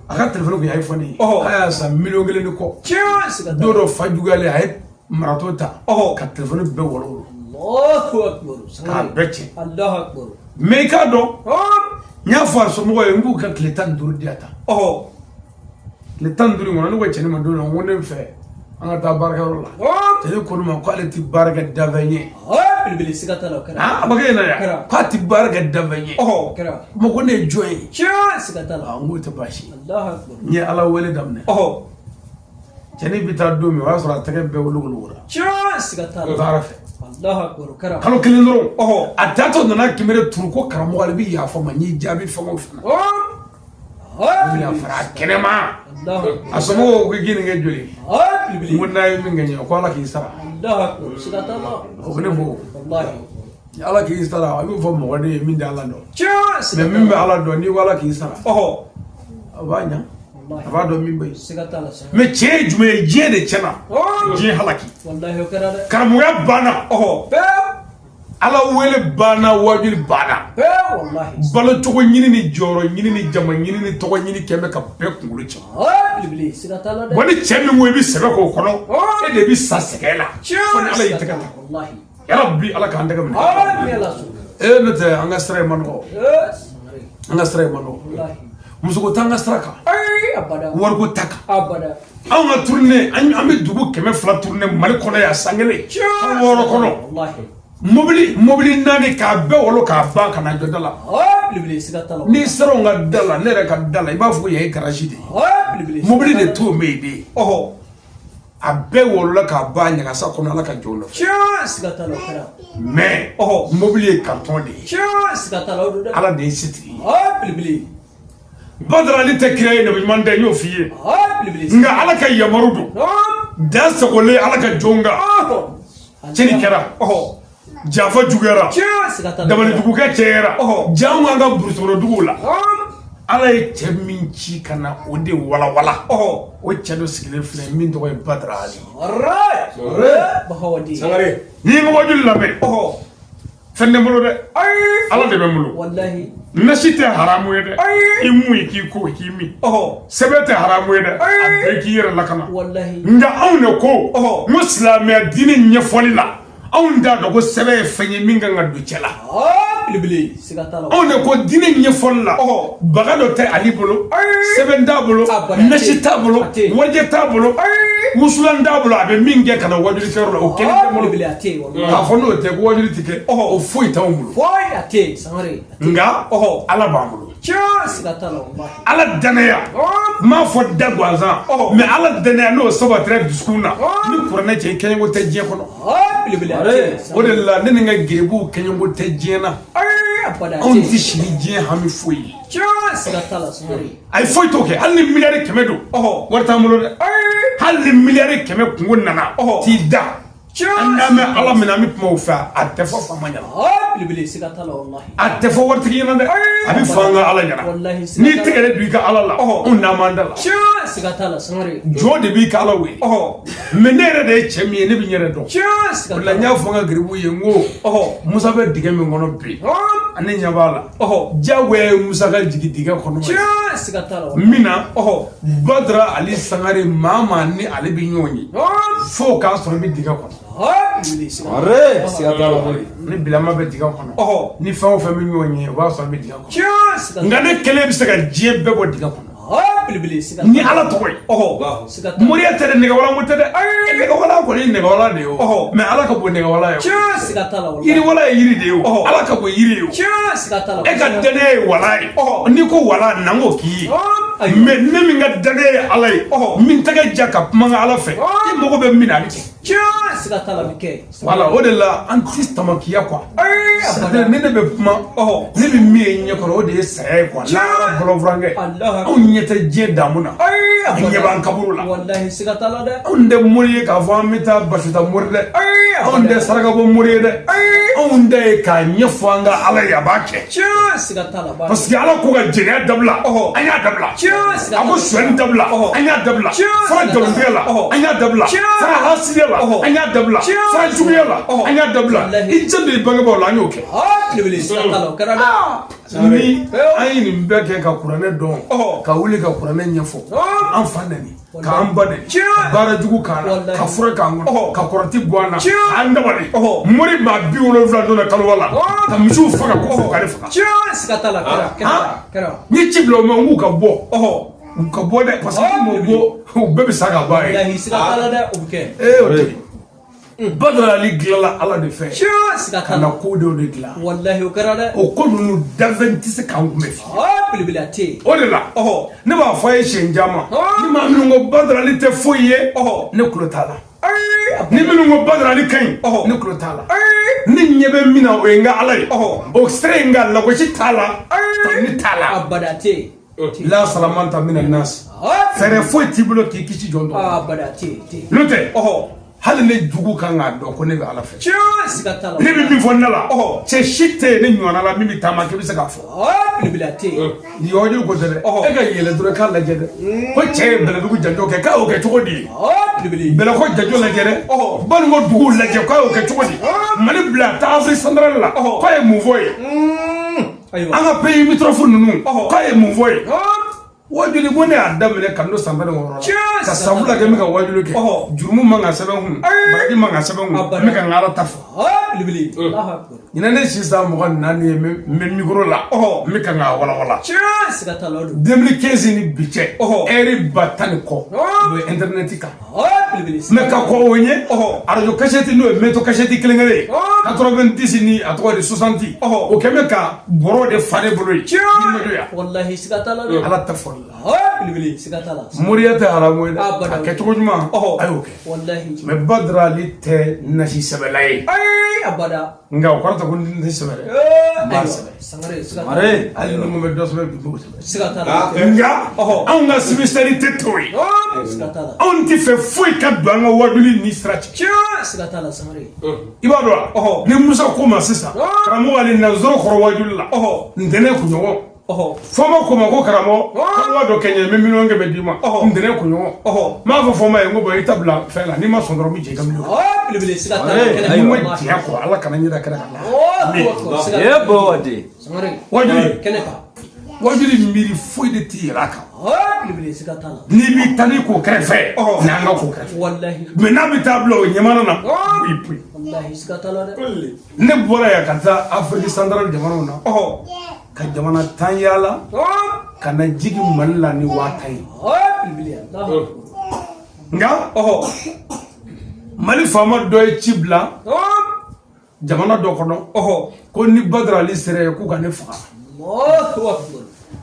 aka telephone ko iPhone Oh. aya sa million gele ni ko tiens sigata do fajugale ay marato ta ka telephone be wolo Allahu akbar ka sangare bece Allahu akbar me ka do oh nya fa so mo ngu ka kletan dur diata oh kletan dur ngona no wacce ni ma do no wonde fe anga ta baraka rola oh te ko ma quality baraka davanye oh bilbili sigata la kara ah bagay na ya Kara. quality baraka davanye oh kara mo ko ne joy tiens sigata la ngu ta bashi Allahu akbar ni ala wele damne oh tani bita do mi wa so ra tege be wolo wala tiens sigata la tarafe Allahu akbar kara kalo kelen doro oh atato nana kimere turko karamo wala bi ya fa ma ni jabi fa mo fana oh oh mi ya fara kenema Allahu akbar asomo ko gini nge joli oh bilbili mun na mi nge ko ala ki sara Allahu akbar sigata la o ne bo wallahi ala ki sara abi fo mo wade min da ala do tiens me min be ala do ni wala ki sara oh abanya wallahi aba do min be sigata la sa me che jume je de chena oh je halaki wallahi kara de karamo ya bana oh be ala wele bana wajul bana be wallahi balo togo nyini ni joro nyini ni jama nyini ni togo nyini keme ka be kungulu ci oh bilbili sigata la de wani chemi mo bi sebe ko kono e de bi sasekela foni ala yitaka wallahi ya rabbi ala ka andaga min oh mi ala su e no te anga stre mano yes anga stre mano wallahi musugo tanga straka ay abada wargo taka abada anga tourner an be dugu keme fla tourner mal kono ya sangele woro kono wallahi mobili nani ka be wolo ka ba kana jodala oh bilbili sigata la ni sero nga dala ne re ka dala iba fu ye garage de oh bilbili mobili de to me de oh a be wolo ka ba nya sa kono ala ka jolo tiens sigata la kara mais oh mobili carton de tiens sigata la de ala de siti oh bilbili badra li te créé ne man de yo fiye oh bilbili nga ala ka yamarudo oh da sagole ala ka jonga oh ceni kera oh jafa jugera tiens sigata la dabali dugu ka cera Oh. jamu nga burusoro dugu la oh ala ye cɛ min ci kana o de walawala oh o cɛ dɔ sigilen filɛ min tɔgɔ ye badara ali alright bahawadi sangare n'i ye n ka wajuli lamɛn oh fɛn tɛ n bolo dɛ ay ala de bɛ n bolo wallahi nasi tɛ haramu ye dɛ i mun ye k'i ko k'i min oh sɛbɛn tɛ haramu ye dɛ a bɛɛ k'i yɛrɛ lakana wallahi nka anw de ko Oh. n ko silamɛya diinɛ ɲɛfɔli la anw t'a dɔn ko sɛbɛn ye fɛn ye min kan ka don cɛ la oh bilbili sigata la anw de ko diinɛ ɲɛfɔli la Oh. baga dɔ tɛ ali bolo Ay. sɛbɛn t'a bolo Abada. nasi t'a bolo Ate. wajɛ t'a bolo wusulan t'a bolo a bɛ min kɛ ka na wajulikɛyɔrɔ la o kelen tɛ oh n bolo bilbili ate wallahi k'a fɔ n'o tɛ ko wajuli ti kɛ o foyi t'anw bolo boy ate sangare nka Oh. ala b'an bolo tiens sigata la wallahi ala danaya oh n m'a fɔ da gansan Oh. mɛ ala danaya n'o sabatira dusukun na Oh. ni kuranɛ cɛ kɛɲɛko tɛ diɲɛ kɔnɔ oh bilbili ate o de la ne ni n ka gerebuw kɛɲɛko tɛ diɲɛ na ay abada anw tɛ ate sini diɲɛ hami foyi ye tiens sigata la sangare a ye foyi t'o kɛ hali ni miliyari 100 don Oh. wari t'an bolo dɛ ay hali ni miliyari 100 kungo nana Oh. t'i da tiens an n'a mɛn ala minɛ an bɛ kuma o fɛ a tɛ fɔ faama ɲɛna oh bilbili sigata la wallahi a tɛ fɔ waritigi ɲɛna dɛ a bɛ fɔ an ka ala ɲɛna Wallahi, n'i tigɛlen don i ka ala la Oh. anw n'an b'an da la tiens sigata la sangare jɔn de b'i ka ala wele oh mɛ ne yɛrɛ de ye cɛ min ye ne bɛ n yɛrɛ dɔn tiens o sigata la n y'a fɔ n ka gerebuw ye n ko oh musa bɛ dingɛ min kɔnɔ bi oh ani ɲɛ b'a la oh diyagoya ye musa ka jigin dingɛ kɔnɔ tiens sigata la wallahi min na oh badara ali sangare maa maa ni ale bɛ ɲɔgɔn ye oh fo k'a sɔrɔ i bɛ dingɛ kɔnɔ oh bilbili sigata are sigata la ni bilama bɛ dingɛ kɔnɔ oh ni fɛn o fɛn bɛ ɲɔgɔn ye o b'a sɔrɔ i bɛ dingɛ kɔnɔ tiens sigata nka ne kelen bɛ se ka diɲɛ bɛɛ bɔ dingɛ kɔnɔ oh bilbili sigata ni ala tɔgɔ ye oh sigata moriya tɛ dɛ nɛgɛwala ko tɛ dɛ nɛgɛwala kɔni ye nɛgɛwala de ye o Oh. mɛ ala ka bon nɛgɛwala ye o tiens sigata la wallahi yiriwala ye yiri de ye o Oh. ala ka bon yiri ye o tiens sigata la e ka danaya ye wala ye Oh. n'i ko wala nan k'o k'i ye oh mɛ ne min ka danaya ye ala ye Oh. min tɛgɛ ja ka kuma n ka ala fɛ Oh. i mago bɛ min na a bɛ kɛ siga tala bike voilà o de la anti tamakiya quoi c'est-à-dire ni ne bɛ kuma ne bɛ min ye ɲɛ kɔrɔ o de ye saya ye quoi la bɔlɔfurankɛ anw ɲɛ tɛ diɲɛ damu na an ɲɛ b'an kaburu la wallahi siga tala dɛ anw tɛ mori ye k'a fɔ an bɛ taa basuta mori dɛ anw tɛ sarakabɔ mori ye dɛ anw ta ye k'a ɲɛfɔ an ka ala ye a b'a kɛ siga tala parce que ala ko ka jɛnɛya dabila an y'a dabila a ko suɲɛni dabila an y'a dabila fara nkalontigiya la an y'a dabila fara hasidiya la an y'a dabila fara juguya la an y'a dabila i jɛ de ye bangebaaw la an y'o kɛ siga tala o kɛra dɛ ni an ye nin bɛɛ kɛ ka kuranɛ dɔn ka wuli ka kuranɛ ɲɛfɔ an fa nani k'an ba nani baara jugu k'an na ka fura k'an kɔnɔ ka kɔrɔti bɔ an na k'an dabali mori maa 70 donna kalowa la ka misiw faga ko fɔ k'ale faga siga tala kɛra n ye ci bila o ma n k'u ka bɔ u ka bɔ dɛ parce que m'o bɔ u bɛɛ bɛ sa ka ba ye wallahi siga tala dɛ o bɛ kɛ o tɛ Badara dilala ala de fɛ siga ka na ko dɔw de dilan wallahi o kɛra dɛ o ko ninnu dafɛn tɛ se k'an kunbɛ belebele a tɛ o de la ne b'a fɔ a ye siɲɛ caman ni maa minnu ko badarali tɛ foyi ye ne tulo t'a la ni minnu ko badarali ka ɲi ne tulo t'a la ne ɲɛ bɛ min na o ye n ka ala ye o sira in ka lagosi t'a la ne t'a la abada tɛ la salamanta mina nasi fɛɛrɛ foyi t'i bolo k'i kisi jɔn dɔ abada tɛ n'o tɛ hali ne jugu kan k'a dɔn ko ne bɛ ala fɛ siga tala ne bɛ min fɔ ne la cɛ si tɛ ne ɲɔgɔnna la min bɛ taama k'i bɛ se k'a fɔ belebele a tɛ yɔrɔ ko tɛ dɛ e ka yɛlɛ dɔrɔn k'a lajɛ dɛ ko cɛ ye bɛlɛdugu janjo kɛ k'a y'o kɛ cogo di bɛlɛko janjo lajɛ dɛ baninko duguw lajɛ k'a y'o kɛ cogo di mali bila taa afiri santarali la k'a ye mun fɔ ye an ka pays mitrofu ninnu k'a ye mun fɔ ye wajuli ko ne y'a daminɛ ka n'o san 16 la ka san 2 kɛ n bɛ ka wajuli kɛ jurumu man ka sɛbɛn kun baraji man ka sɛbɛn kun n bɛ ka n ka ala ta fɔ ɲinɛ ne sisan 24 ye n bɛ micro la n bɛ ka n ka walawala 2015 ni bi cɛ heure 10 ni kɔ o ye internet kan mɛ ka kɔ o ɲɛ radio cassette n'o ye métro cassette kelen kelen ye 90 ni a tɔgɔ de 60 o kɛ bɛ ka bɔrɔ de fa ne bolo ye wallahi siga tala ala ta fɔ belebele siga tala moriya tɛ haramu ye dɛ a kɛcogo ɲuman a y'o kɛ wallahi mɛ badarali tɛ nasi sɛbɛla ye abada nka o kɔrɔ tɛ ko n tɛ sɛbɛ dɛ n b'a sɛbɛ sangare siga tala hali ni mun bɛ dɔ sɛbɛ bi b'o sɛbɛ siga tala nka anw ka simisɛri tɛ t'o ye siga tala anw tɛ fɛ foyi ka don an ka wajuli ni sira cɛ siga tala sangare i b'a dɔn wa ni musa ko ma sisan karamɔgɔ ale nanzɔrɔ kɔrɔ wajuli la ntɛnɛn kunɲɔgɔn fɔma ko ma ko karamɔgɔ k'an dɔ kɛ ɲɛ n bɛ miliyɔn kɛmɛ d'i ma ntɛnɛn kunɲɔgɔn m'a fɔ fɔma ye n ko bɔn i ta bila fɛn la n'i ma sɔn dɔrɔn n bɛ jɛ i ka miliyɔn belebele siga tala n'i ma diɲɛ kɔ ala kana ɲɛda kɛnɛ kan wajuli kɛnɛ kan wajuli miiri foyi de t'i yɛlɛ a kan belebele siga tala n'i b'i ta ni ko kɛrɛfɛ n'an ka ko kɛrɛfɛ wallahi mɛ n'a bɛ taa bila o ɲamana na o y'i poyi wallahi siga tala dɛ ne bɔra yan ka taa afiriki santarali jamanaw na ka jamana 10 yaala ka na jigi mali la ni 1000 ye nka mali faama dɔ ye ci bila jamana dɔ kɔnɔ ko ni badarali sera ye k'u ka ne faga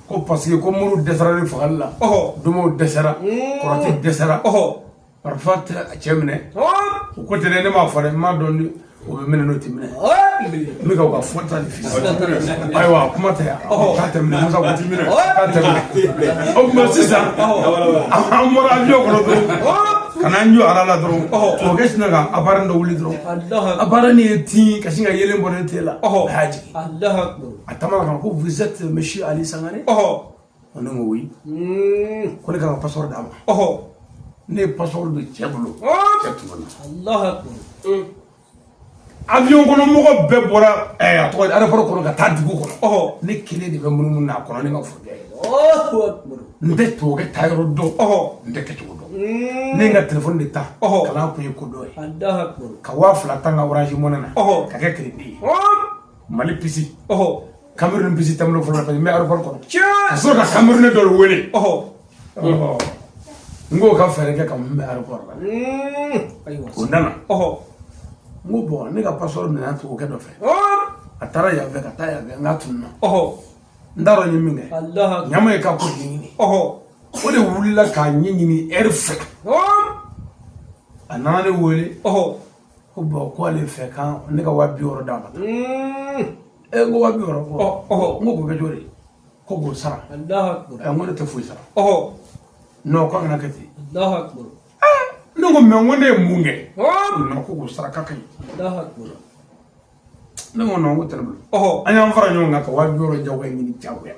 ko parce que ko muru dɛsɛra ni fagali la domow dɛsɛra kɔrɔtɛ dɛsɛra parfois tɛ a cɛ minɛ o ko tɛ ne m'a fɔ dɛ n m'a dɔn ni o bɛ minɛ n'o tɛ minɛ n bɛ ka u ka fɔta de f'i ye ayiwa kuma tɛ yan k'a tɛ minɛ musa ko ti minɛ k'a tɛ minɛ o tuma sisan an bɔra avion kɔnɔ dɔrɔn ka n'an jɔ ala la dɔrɔn mɔkɛ sinna ka appareil dɔ wuli dɔrɔn appareil nin ye tin ka sin ka yelen bɔ ne tɛ la a y'a jigin a taamana kan ko vous êtes monsieur Ali Sangare ne ko oui ko ne ka passeport d'a ma ne ye passeport de cɛ bolo cɛ tuma na avion kɔnɔ mɔgɔ bɛɛ bɔra a tɔgɔ di aéroport kɔnɔ ka taa dugu kɔnɔ ne kelen de bɛ munumunu n'a kɔnɔ ne ka fɔkɛ n tɛ tubabukɛ taa yɔrɔ dɔn n tɛ kɛcogo dɔn ne ye n ka telefɔni de ta kalan kun ye ko dɔ ye ka 2000 ta n ka orange money na ka kɛ crédit ye mali pisi Cameroun pisi tɛ n bolo fɔlɔ parce que n bɛ aéroport kɔnɔ ka sɔrɔ ka Cameroun dɔ de wele n k'o ka fɛɛrɛ kɛ ka mun bɛ aéroport la o nana n ko bɔn ne ka passeport minɛ tubabukɛ dɔ fɛ a taara yan fɛ ka taa yan fɛ n k'a tununa n t'a dɔn n ye min kɛ ɲama ye ka ko ɲɛɲini o de wulila k'a ɲɛɲini heure 2 a nana ne wele ko bon ko ale fɛ kan ne ka 200 d'a ma n ko 200 ko n ko kɛ cogo di ko k'o sara n ko ne tɛ foyi sara non ko an kana kɛ ten ne ko mais n ko ne ye mun kɛ non ko k'o sara ka kaɲi ne ko non ko tɛ ne bolo an y'an fara ɲɔgɔn kan ka 200 jagoya ɲini jagoya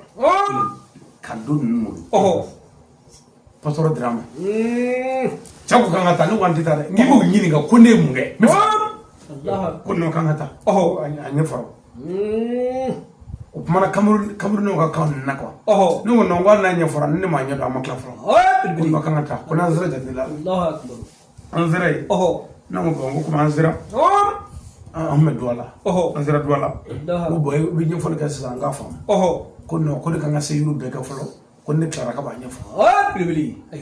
ka don ninnu bolo pastor drama Cago kan ka taa ne ko an tɛ taa dɛ n'i b'o ɲininka ko ne ye mun kɛ ne fa ko non kan ka taa a ɲɛfɔra o kumana Camerounais ka kan ninnu na quoi ne ko non ko hali n'a ɲɛfɔra ne m'a ɲɛdɔn a ma tila fɔlɔ ko non kan ka taa ko n'an sera jate la an sera yen ne ko bon ko komi an sera an bɛ don a la an sera don a la ko bon i bɛ ɲɛfɔli kɛ sisan an k'a faamu ko non ko ne kan ka séjour bɛɛ kɛ fɔlɔ ko ne tilara ka b'a ɲɛfɔ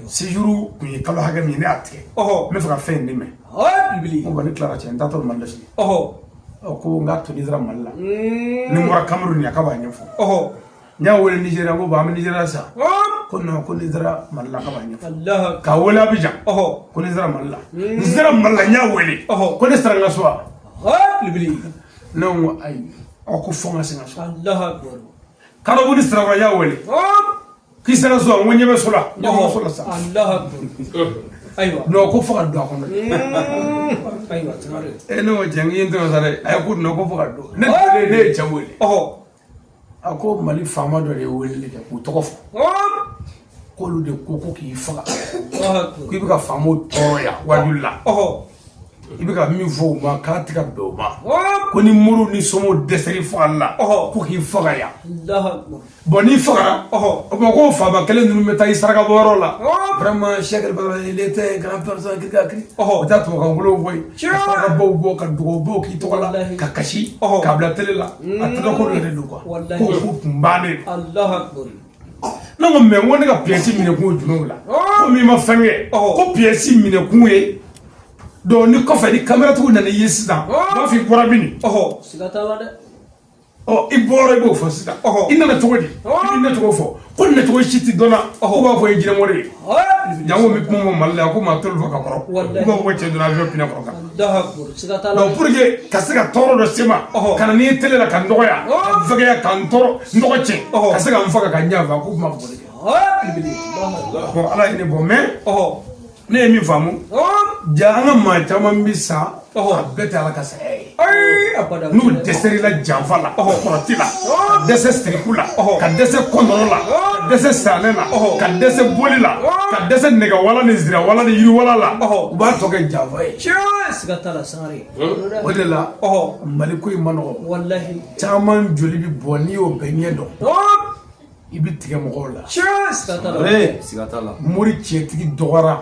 séjour kun ye kalo hakɛ min ne y'a tigɛ n bɛ fɛ ka fɛn in de mɛn ko bon ne tilara cɛ n taatɔ Mali la sini ko n ka to ni sera Mali la ni n bɔra Cameroun a ka b'a ɲɛfɔ n y'a wele Nigéria ko bon an bɛ Nigéria sisan ko non ko ni sera Mali la ka b'a ɲɛfɔ k'a wele Abidjan ko ni sera Mali la n sera Mali la n y'a wele ko ne sera n ka so wa ne ko ayi ko fo n ka se n ka so kalo ni sera n y'a wele k'i sera so n ko ɲɛ bɛ so la ɲɛ bɛ so la sa non ko fo ka don a kɔnɔ ne ko cɛ n k'i tɛmɛ sa dɛ a ye ko non ko fo ka don ne ye cɛ wele a ko Mali faama dɔ de ye weleli kɛ k'u tɔgɔ fɔ k'olu de ko k'i faga k'i bɛ ka faamaw tɔɔrɔ yan wajuli la i bɛ ka min fɔ u ma k'a tɛ ka bɛn o ma ko ni moriw ni somɔgɔw dɛsɛr'i fagali la ko k'i faga yan bon n'i fagara o tuma ko faama kelen ninnu bɛ taa i saraka bɔ yɔrɔ la vraiment Cheikh El Badara il était grand personne kiri ka kiri o taa tubabukan bolo bɔ yen ka sarakabaw bɔ ka dugawu k'i tɔgɔ la ka kasi k'a bila télé la a tɛgɛ ko dɔ de don quoi ko kun bannen ne ko mais n ko ne ka pièce minɛ kun ye jumɛn la ko min ma fɛn kɛ ko pièce minɛ kun ye donc ni kɔfɛ ni caméra tigiw nana i ye sisan b'a fɔ i bɔra min siga t'a la dɛ i bɔra i b'o fɔ sisan i nana cogo di i b'i nacogo fɔ ko nin nacogo si tɛ dɔnna ko b'a fɔ i ye jinɛmɔri ye jango bɛ kuma fɔ Mali la ko maa t'olu fɔ ka kɔrɔ u b'a fɔ ko cɛ donna avion pinɛ kɔrɔ kan donc pour que ka se ka tɔɔrɔ dɔ se ma ka na n'i ye télé la ka n dɔgɔya ka n fɛgɛya ka n tɔɔrɔ n tɔgɔ tiɲɛ ka se ka n faga ka n ɲɛ fa ko kuma fɔ de kɛ bon Ala ye ne bɔ mais ne ye min faamu ja an ka maa caman bi sa a bɛɛ tɛ Ala ka saya ye n'u dɛsɛr'i la janfa la kɔrɔti la ka dɛsɛ siriku la ka dɛsɛ kɔnɔrɔ la ka dɛsɛ sanɛ la ka dɛsɛ boli la ka dɛsɛ nɛgɛwala ni zirawala ni yiriwala la u b'a tɔ kɛ janfa ye siga t'a la Sangare o de la Mali ko in ma nɔgɔ wallahi caman joli bi bɔ n'i y'o bɛɛ ɲɛ dɔn i bi tigɛ mɔgɔw la siga t'a la mori cɛtigi dɔgɔra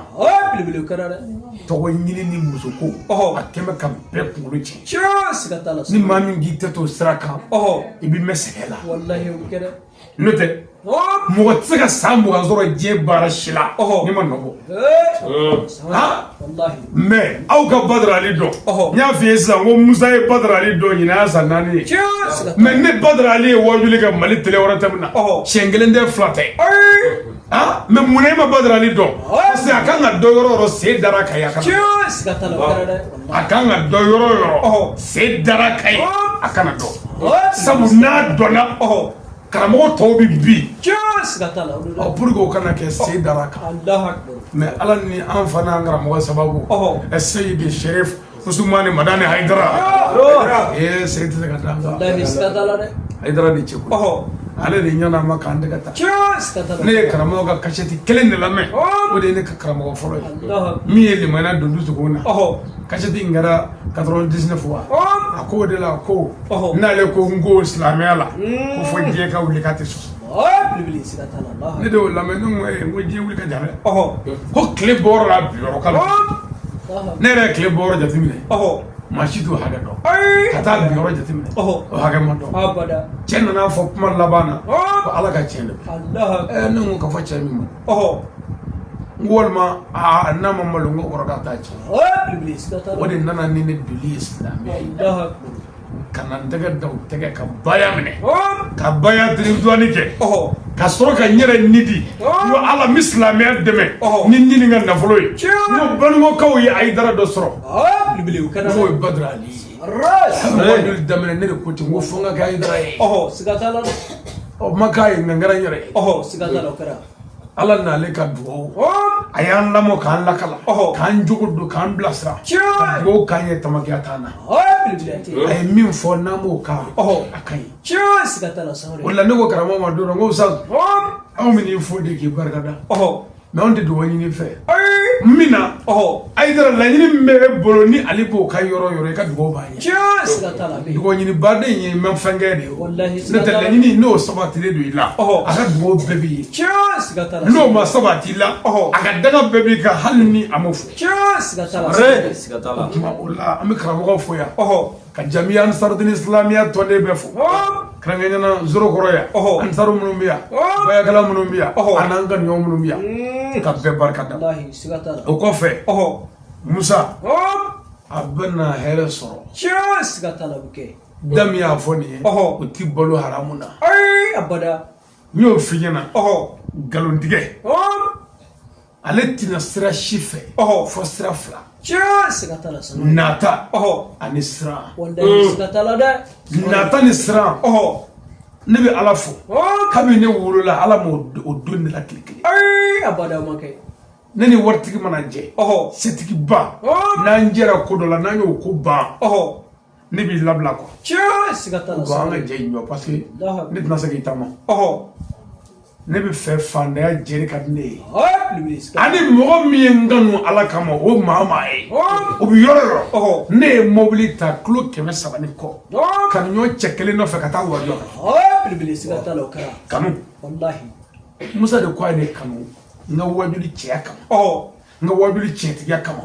belebele kɛra dɛ tɔgɔ ɲini ni musoko a kɛmɛ ka bɛɛ kunkolo tiɲɛ siga t'a la ni maa min k'i tɛ to sira kan i bi mɛn sɛgɛn la wallahi o kɛra n'o tɛ mɔgɔ tɛ se ka san 20 sɔrɔ diɲɛ baara si la n'i ma nɔbɔ mais aw ka Badara Ali dɔn n y'a f'i ye sisan ko Musa ye Badara Ali dɔn ɲinɛ y'a san 4 ye mais ne Badara Ali ye wajuli kɛ Mali télé wɛrɛ tɛmɛ na siɲɛ 1 tɛ 2 tɛ mais mun na e ma Badara Ali dɔn parce que a kan ka dɔ yɔrɔ o yɔrɔ sen dara ka ye a kana a kan ka dɔ yɔrɔ o yɔrɔ sen dara ka ye a kana dɔn sabu n'a dɔnna karamɔgɔ tɔw bi bin pour que o kana kɛ sen dara kan mais Ala ni an fana an karamɔgɔ sababu Seyidi Sherif Usumani Madani Haidara Seyid tɛ se ka da an kan Haidara ni cɛ koyi ale de ɲana ma k'an tɛgɛ ta ne ye karamɔgɔ ka kasɛti kelen de lamɛn o de ye ne ka karamɔgɔ fɔlɔ ye min ye limaniya don dusukun na kasɛti in kɛra 99 wa a ko o de la ko n'ale ko n ko silamɛya la ko fɔ diɲɛ ka wuli k'a tɛ sɔsɔ ne de y'o lamɛn ne ko diɲɛ wuli ka jan dɛ ko tile bɔyɔrɔ la bi yɔrɔ kala ne yɛrɛ ye tile bɔyɔrɔ jateminɛ maa si t'o hakɛ dɔn ka taa bi yɔrɔ jateminɛ o hakɛ ma dɔn cɛ nana fɔ kuma laban na ko Ala ka tiɲɛ de bɛ ne ko ka fɔ cɛ min ma n ko walima n'a ma malo n ko kɔrɔ k'a taa tiɲɛ o de nana ni ne doli ye silamɛya ye ka na n tɛgɛ da o tɛgɛ ka baya minɛ ka baya tiri dɔɔni kɛ ka sɔrɔ ka nyɛrɛ nidi yo ala misilamiya dɛmɛ ni nini ka nafolo ye yo banukokaw ye Ayidara dɔ sɔrɔ n'o ye Badara Ali ye daminɛ ne de ko ten n ko fo n ka kɛ Ayidara ye siga t'a la dɛ ma k'a ye nka n kɛra n yɛrɛ ye siga t'a la o kɛra ala n'ale ka dugawu a y'an lamɔ k'an lakala k'an jogo don k'an bilasira ka dugawu k'an ye tamakiya t'an na a ye min fɔ n'an b'o kan a ka ɲi siga t'a la Sangare o la ne ko karamɔgɔ ma don dɔ n ko Ustaz anw bɛ n'i fo de k'i barikada mais anw tɛ dugawu ɲini fɛ min na Ayidara laɲini min bɛ e bolo ni ale b'o ka yɔrɔ yɔrɔ i ka dugawu b'a ɲɛ siga t'a la dugawu ɲini baden ye mɛn fɛnkɛ de ye n'o tɛ laɲini n'o sabatilen don i la a ka dugawu bɛɛ b'i ye siga t'a la n'o ma sabati la a ka daga bɛɛ b'i kan hali ni a m'o fɔ siga t'a la siga t'a la kuma o la an bɛ karamɔgɔw fo yan ka jamiya Ansarudin Islamiya tɔnden bɛɛ fo kɛrɛnkɛrɛnnena Zoro kɔrɔ yan Ansaru minnu bɛ yan Bayakala minnu bɛ yan a n'an ka ɲɔgɔn minnu bɛ yan ka bɛɛ barika da o kɔfɛ Musa a bɛna hɛrɛ sɔrɔ siga t'a la o bɛ kɛ da min y'a fɔ nin ye o ti balo haramu na abada n y'o f'i ɲɛna nkalontigɛ ale tɛna sira si fɛ fɔ sira fila siga t'a la Sangare nata ani siran siga t'a la dɛ nata ni siran ne bɛ ala fo kabini ne wolola ala m'o don de la tile kelen abada o ma kɛ ne ni waritigi mana jɛ setigiba n'an jɛra ko dɔ la n'an y'o ko ban ne b'i labila quoi siga t'a la ko an ka jɛ ɲɔ parce que ne tɛna se k'i taama ne bɛ fɛ fandanya jɛri ka di ne ye ani mɔgɔ min ye n kanu ala kama o maa ye o bɛ yɔrɔ yɔrɔ ne ye mobili ta kilo 300 ni kɔ ka ɲɔ cɛ kelen nɔfɛ ka taa wari kan siga t'a la o kɛra kanu wallahi Musa de ko a ye ne kanu n ka wajuli cɛya kama n ka wajuli cɛntigiya kama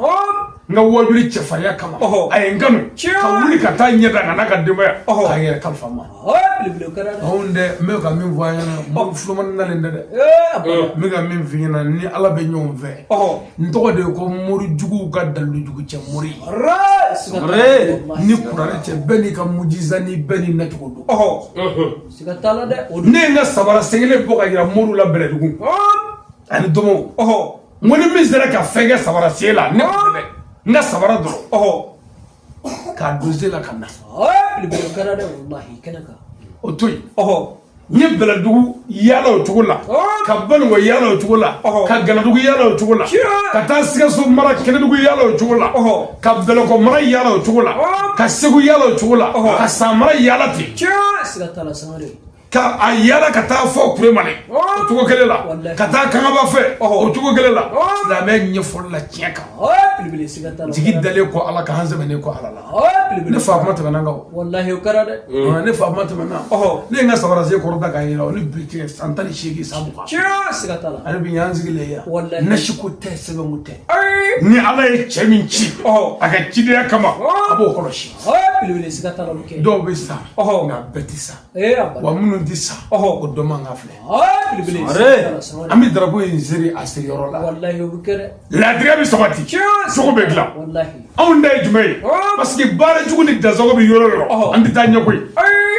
n ka wajuli cɛfarinya kama a ye n kanu ka wuli ka taa ɲɛ da n ka n'a ka denbaya k'a yɛrɛ kalifa n ma anw dɛ n bɛ ka min fɔ a ɲɛna mɔgɔ fulomani nalen tɛ dɛ n bɛ ka min f'i ɲɛna ni ala bɛ ɲɔgɔn fɛ n tɔgɔ de ye ko morijuguw ka dalilujugu cɛ mori ni kuranɛ cɛ bɛɛ n'i ka mujiza ni bɛɛ n'i nacogo don siga t'a la dɛ ne ye n ka sabara sɛgɛlen bɔ ka yira moriw la bɛlɛdugu ani dɔmɔw n ko ni min sera ka fɛn kɛ sabara sen la ne ko dɛ n ka sabara dɔrɔn k'a don sen la ka na o kɛra dɛ wallahi kɛnɛ kan o to yen n ye bɛlɛdugu yaala o cogo la ka Banikɔ yaala o cogo la ka Ganadugu yaala o cogo la ka taa Sikaso mara Kɛnɛdugu yaala o cogo la ka Bɛlɛkɔ mara yaala o cogo la ka Segu yaala o cogo la ka San mara yaala ten siga t'a la Sangare ka a yaala ka taa fɔ Kuremale o cogo kelen la ka taa Kangaba fɛ o cogo kelen la silamɛ ɲɛfɔli la tiɲɛ kan siga t'a la jigi dalen kɔ ala kan sɛbɛnnen kɔ ala la ne fa kuma tɛmɛna kan wallahi o kɛra dɛ ne fa kuma tɛmɛna ne ye n ka sabara sen kɔrɔta k'a yira o ni bi tɛ san 18 san 20 siga t'a la ale bi y'an sigilen yan wallahi nasiko tɛ sɛbɛnko tɛ ni ala ye cɛ min ci a ka cidenya kama a b'o kɔlɔsi siga t'a la o bɛ kɛ dɔw bɛ sa nka bɛɛ tɛ sa wa minnu tɛ sa o dɔ man kan filɛ an bɛ darapo in seri a seri yɔrɔ la wallahi o bɛ kɛ dɛ laadiriya bɛ sabati cogo bɛ dilan wallahi anw da ye jumɛn ye parce que baara jugu ni dansɔgɔ bɛ yɔrɔ yɔrɔ an tɛ taa ɲɛ koyi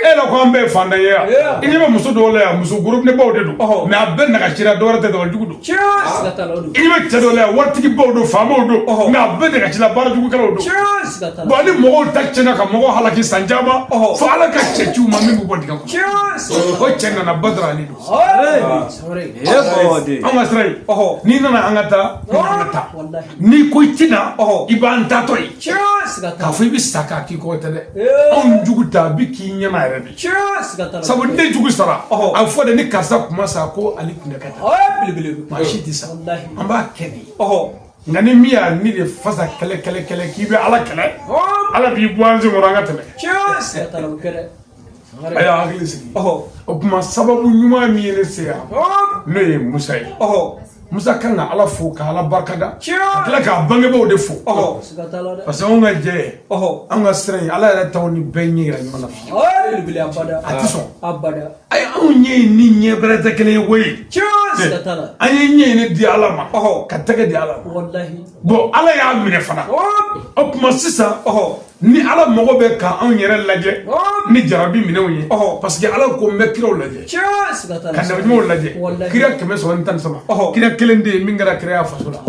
e la ko an bɛɛ ye fantan ye yan i ɲɛ bɛ muso dɔw la yan muso gorobinebaw de don mais a bɛɛ nagacira dɔwɛrɛ tɛ dabali jugu don siga t'a la o don i ɲɛ bɛ cɛ dɔw la yan waritigibaw don faamaw don mais a bɛɛ nagacira baara jugukɛlaw don siga t'a la bon ni mɔgɔw ta tiɲɛna ka mɔgɔw halaki san caman fo ala ka cɛ ciw ma min bɛ bɔ dingɛ kɔnɔ o cɛ nana Badara Ali don anw ka sira ye n'i nana an ka taa an ka taa n'i ko i tina i b'an tatɔ ye k'a fɔ i bɛ sa k'a k'i kɔ tɛ dɛ anw jugu ta a bɛ k'i ɲɛna yɛrɛ de sabu ne jugu sara a fɔ de ni karisa kuma sa ko ale tun bɛ kɛ tan maa si tɛ sa an b'a kɛ de nka ni min y'a ni de fasa kɛlɛ k'i bɛ ala kɛlɛ ala b'i bɔ an senkɔrɔ an ka tɛmɛ a y'a hakili sigi o tuma sababu ɲuman min ye ne se yan n'o ye Musa ye Musa kan ka ala fo ka ala barikada ka tila k'a bangebaaw de fo parce que anw ka jɛ anw ka siran in ala yɛrɛ t'anw ni bɛɛ ɲɛ yira ɲɔgɔn na a tɛ sɔn a ye anw ɲɛ ni ɲɛ bɛrɛ tɛ kelen ye koyi sigatala an ye ɲɛ ni di ala ma ka tɛgɛ di ala ma wallahi bon ala y'a minɛ fana o tuma sisan ni ala mago bɛ ka anw yɛrɛ lajɛ ni jarabi minɛnw ye parce que ala ko n bɛ kiraw lajɛ ka nabiɲumanw lajɛ kira 313 kira kelen de ye min kɛra kiraya faso la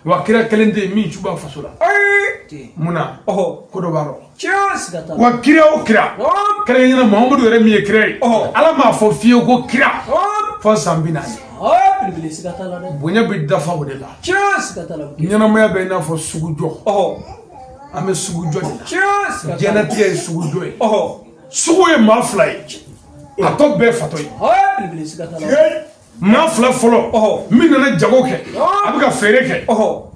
wa kira kelen de ye min cuba faso la munna ko dɔ b'a rɔ wa kira o kira kɛra ɲɛna mahamadu yɛrɛ min ye kira ye ala m'a fɔ fiyewu ko kira fɔ san 40 bonya bɛ dafa o de la ɲɛnamaya bɛ i n'a fɔ sugu jɔ an bɛ sugu jɔ de la diɲɛlatigɛ ye sugu jɔ ye sugu ye maa fila ye a tɔ bɛɛ fatɔ ye maa fila fɔlɔ min nana jago kɛ a bɛ ka feere kɛ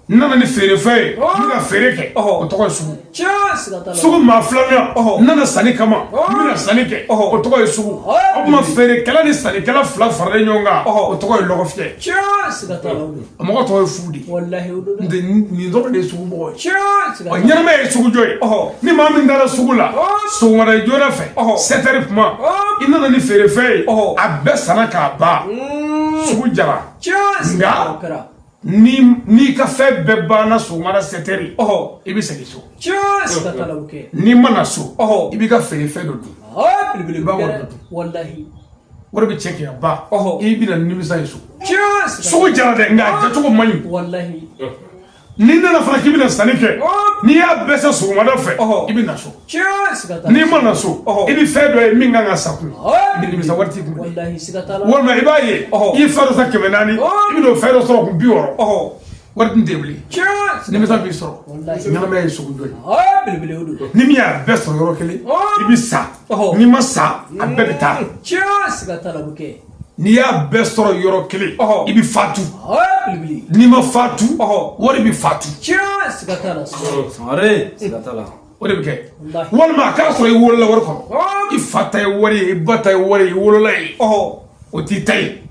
n nana ni feerefɛn ye n bɛ ka feere kɛ o tɔgɔ ye sugu sugu maa filanan n nana sanni kama n bɛna sanni kɛ o tɔgɔ ye sugu o tuma feerekɛla ni sannikɛla fila faralen ɲɔgɔn kan o tɔgɔ ye lɔgɔfiyɛ a mɔgɔ tɔgɔ ye fu de n tɛ nin dɔrɔn de ye sugu mɔgɔ ye wa ɲɛnamaya ye sugu jɔ ye ni maa min taara sugu la sɔgɔmada joona fɛ 7 heures tuma i nana ni feerefɛn ye a bɛɛ sanna k'a ban sugu jara nka ni ka fɛn bɛɛ banna sɔgɔmada 7 heures i bɛ segin so n'i ma na so i b'i ka feerefɛn dɔ dun i b'a wari dɔ dun wari bɛ cɛ kɛ ba i bɛna nimisa ye so sugu jara dɛ nka a kɛcogo man ɲi n'i nana fana k'i bɛna sanni kɛ n'i y'a bɛɛ san sɔgɔmada fɛ i bɛ na so n'i ma na so i bɛ fɛn dɔ ye min kan ka sa kun i bɛ nimisa wari t'i kun walima i b'a ye i ye fɛn dɔ san 400 i bɛ n'o fɛn dɔ sɔrɔ kun 60 wari tun tɛ wuli nimisa b'i sɔrɔ ɲɛnamaya ye sugu dɔ ye ni min y'a bɛɛ sɔrɔ yɔrɔ kelen i bɛ sa n'i ma sa a bɛɛ bɛ taa n'i y'a bɛɛ sɔrɔ yɔrɔ kelen i bɛ fatu n'i ma fatu wari bɛ fatu o de bɛ kɛ walima a k'a sɔrɔ i wolola wari kɔnɔ i fa ta ye wari ye i ba ta ye wari ye i wolola ye o t'i ta ye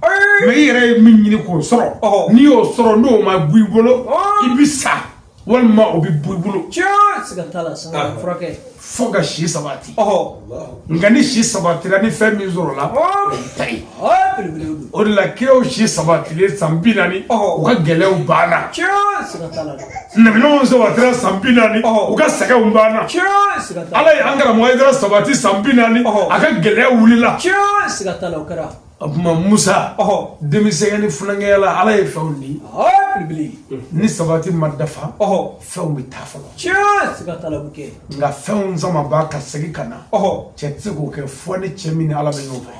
mɛ i yɛrɛ ye min ɲini k'o sɔrɔ n'i y'o sɔrɔ n'o ma bɔ i bolo i bɛ sa walima o bɛ bɔ i bolo fo ka si sabati nka ni si sabatira ni fɛn min sɔrɔ la o y'i ta ye o de la kiraw si sabatilen san 40 u ka gɛlɛyaw banna nabiɲumanw sabatira san 40 u ka sɛgɛnw banna ala ye an karamɔgɔ Hayidara sabati san 40 a ka gɛlɛya wulila o tuma Musa denmisɛnnin fulankɛya la ala ye fɛnw di ni sabati ma dafa fɛnw bɛ taa fɔlɔ nka fɛnw sama b'a ka segin ka na cɛ tɛ se k'o kɛ fɔ ni cɛ min ni ala bɛ ɲɔgɔn fɛ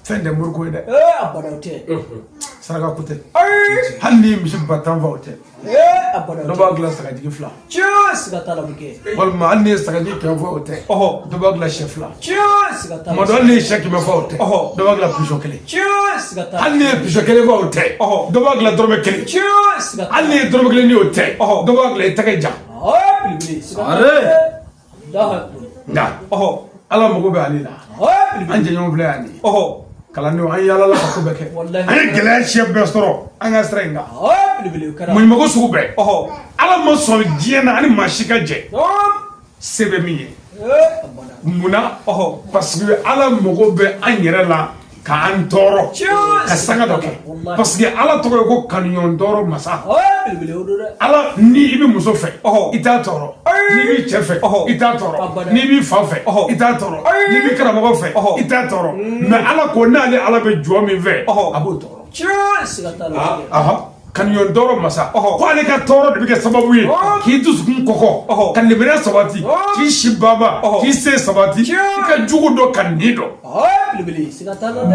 fɛn tɛ moriko ye dɛ saraka ko tɛ hali ni misi ba tan fa o tɛ dɔ b'a dilan sagajigi 2 walima hali ni ye sagajigi 100 fɔ o tɛ dɔ b'a dilan sɛ 2 tuma dɔ hali ni ye sɛ 100 fɔ o tɛ dɔ b'a dilan pisɔn 1 hali ni ye pisɔn 1 fɔ o tɛ dɔ b'a dilan dɔrɔmɛ 1 hali ni ye dɔrɔmɛ 1 ni o tɛ dɔ b'a dilan i tɛgɛ jan nka ala mago bɛ ale la an jɛɲɔgɔn filɛ yan nin kalandenw an yaalala ka ko bɛɛ kɛ an ye gɛlɛya siɲɛ bɛɛ sɔrɔ an ka sira in kan maɲumanko sugu bɛɛ ala ma sɔn diɲɛ na ani maa si ka jɛ se bɛ min ye munna parce que ala mago bɛ an yɛrɛ la k'an tɔɔrɔ ka sanga dɔ kɛ parce que ala tɔgɔ ye ko kanuɲɔgɔn tɔɔrɔ masa ala ni i bɛ muso fɛ i t'a tɔɔrɔ n'i b'i cɛ fɛ i t'a tɔɔrɔ n'i b'i fa fɛ i t'a tɔɔrɔ n'i b'i karamɔgɔ fɛ i t'a tɔɔrɔ mɛ ala ko n'ale ala bɛ jɔ min fɛ a b'o tɔɔrɔ kanuɲɔgɔn tɔɔrɔ masa ko ale ka tɔɔrɔ de bɛ kɛ sababu ye k'i dusukun kɔkɔ ka lemɛrɛ sabati k'i si baba k'i se sabati i ka jugu dɔ ka nin dɔn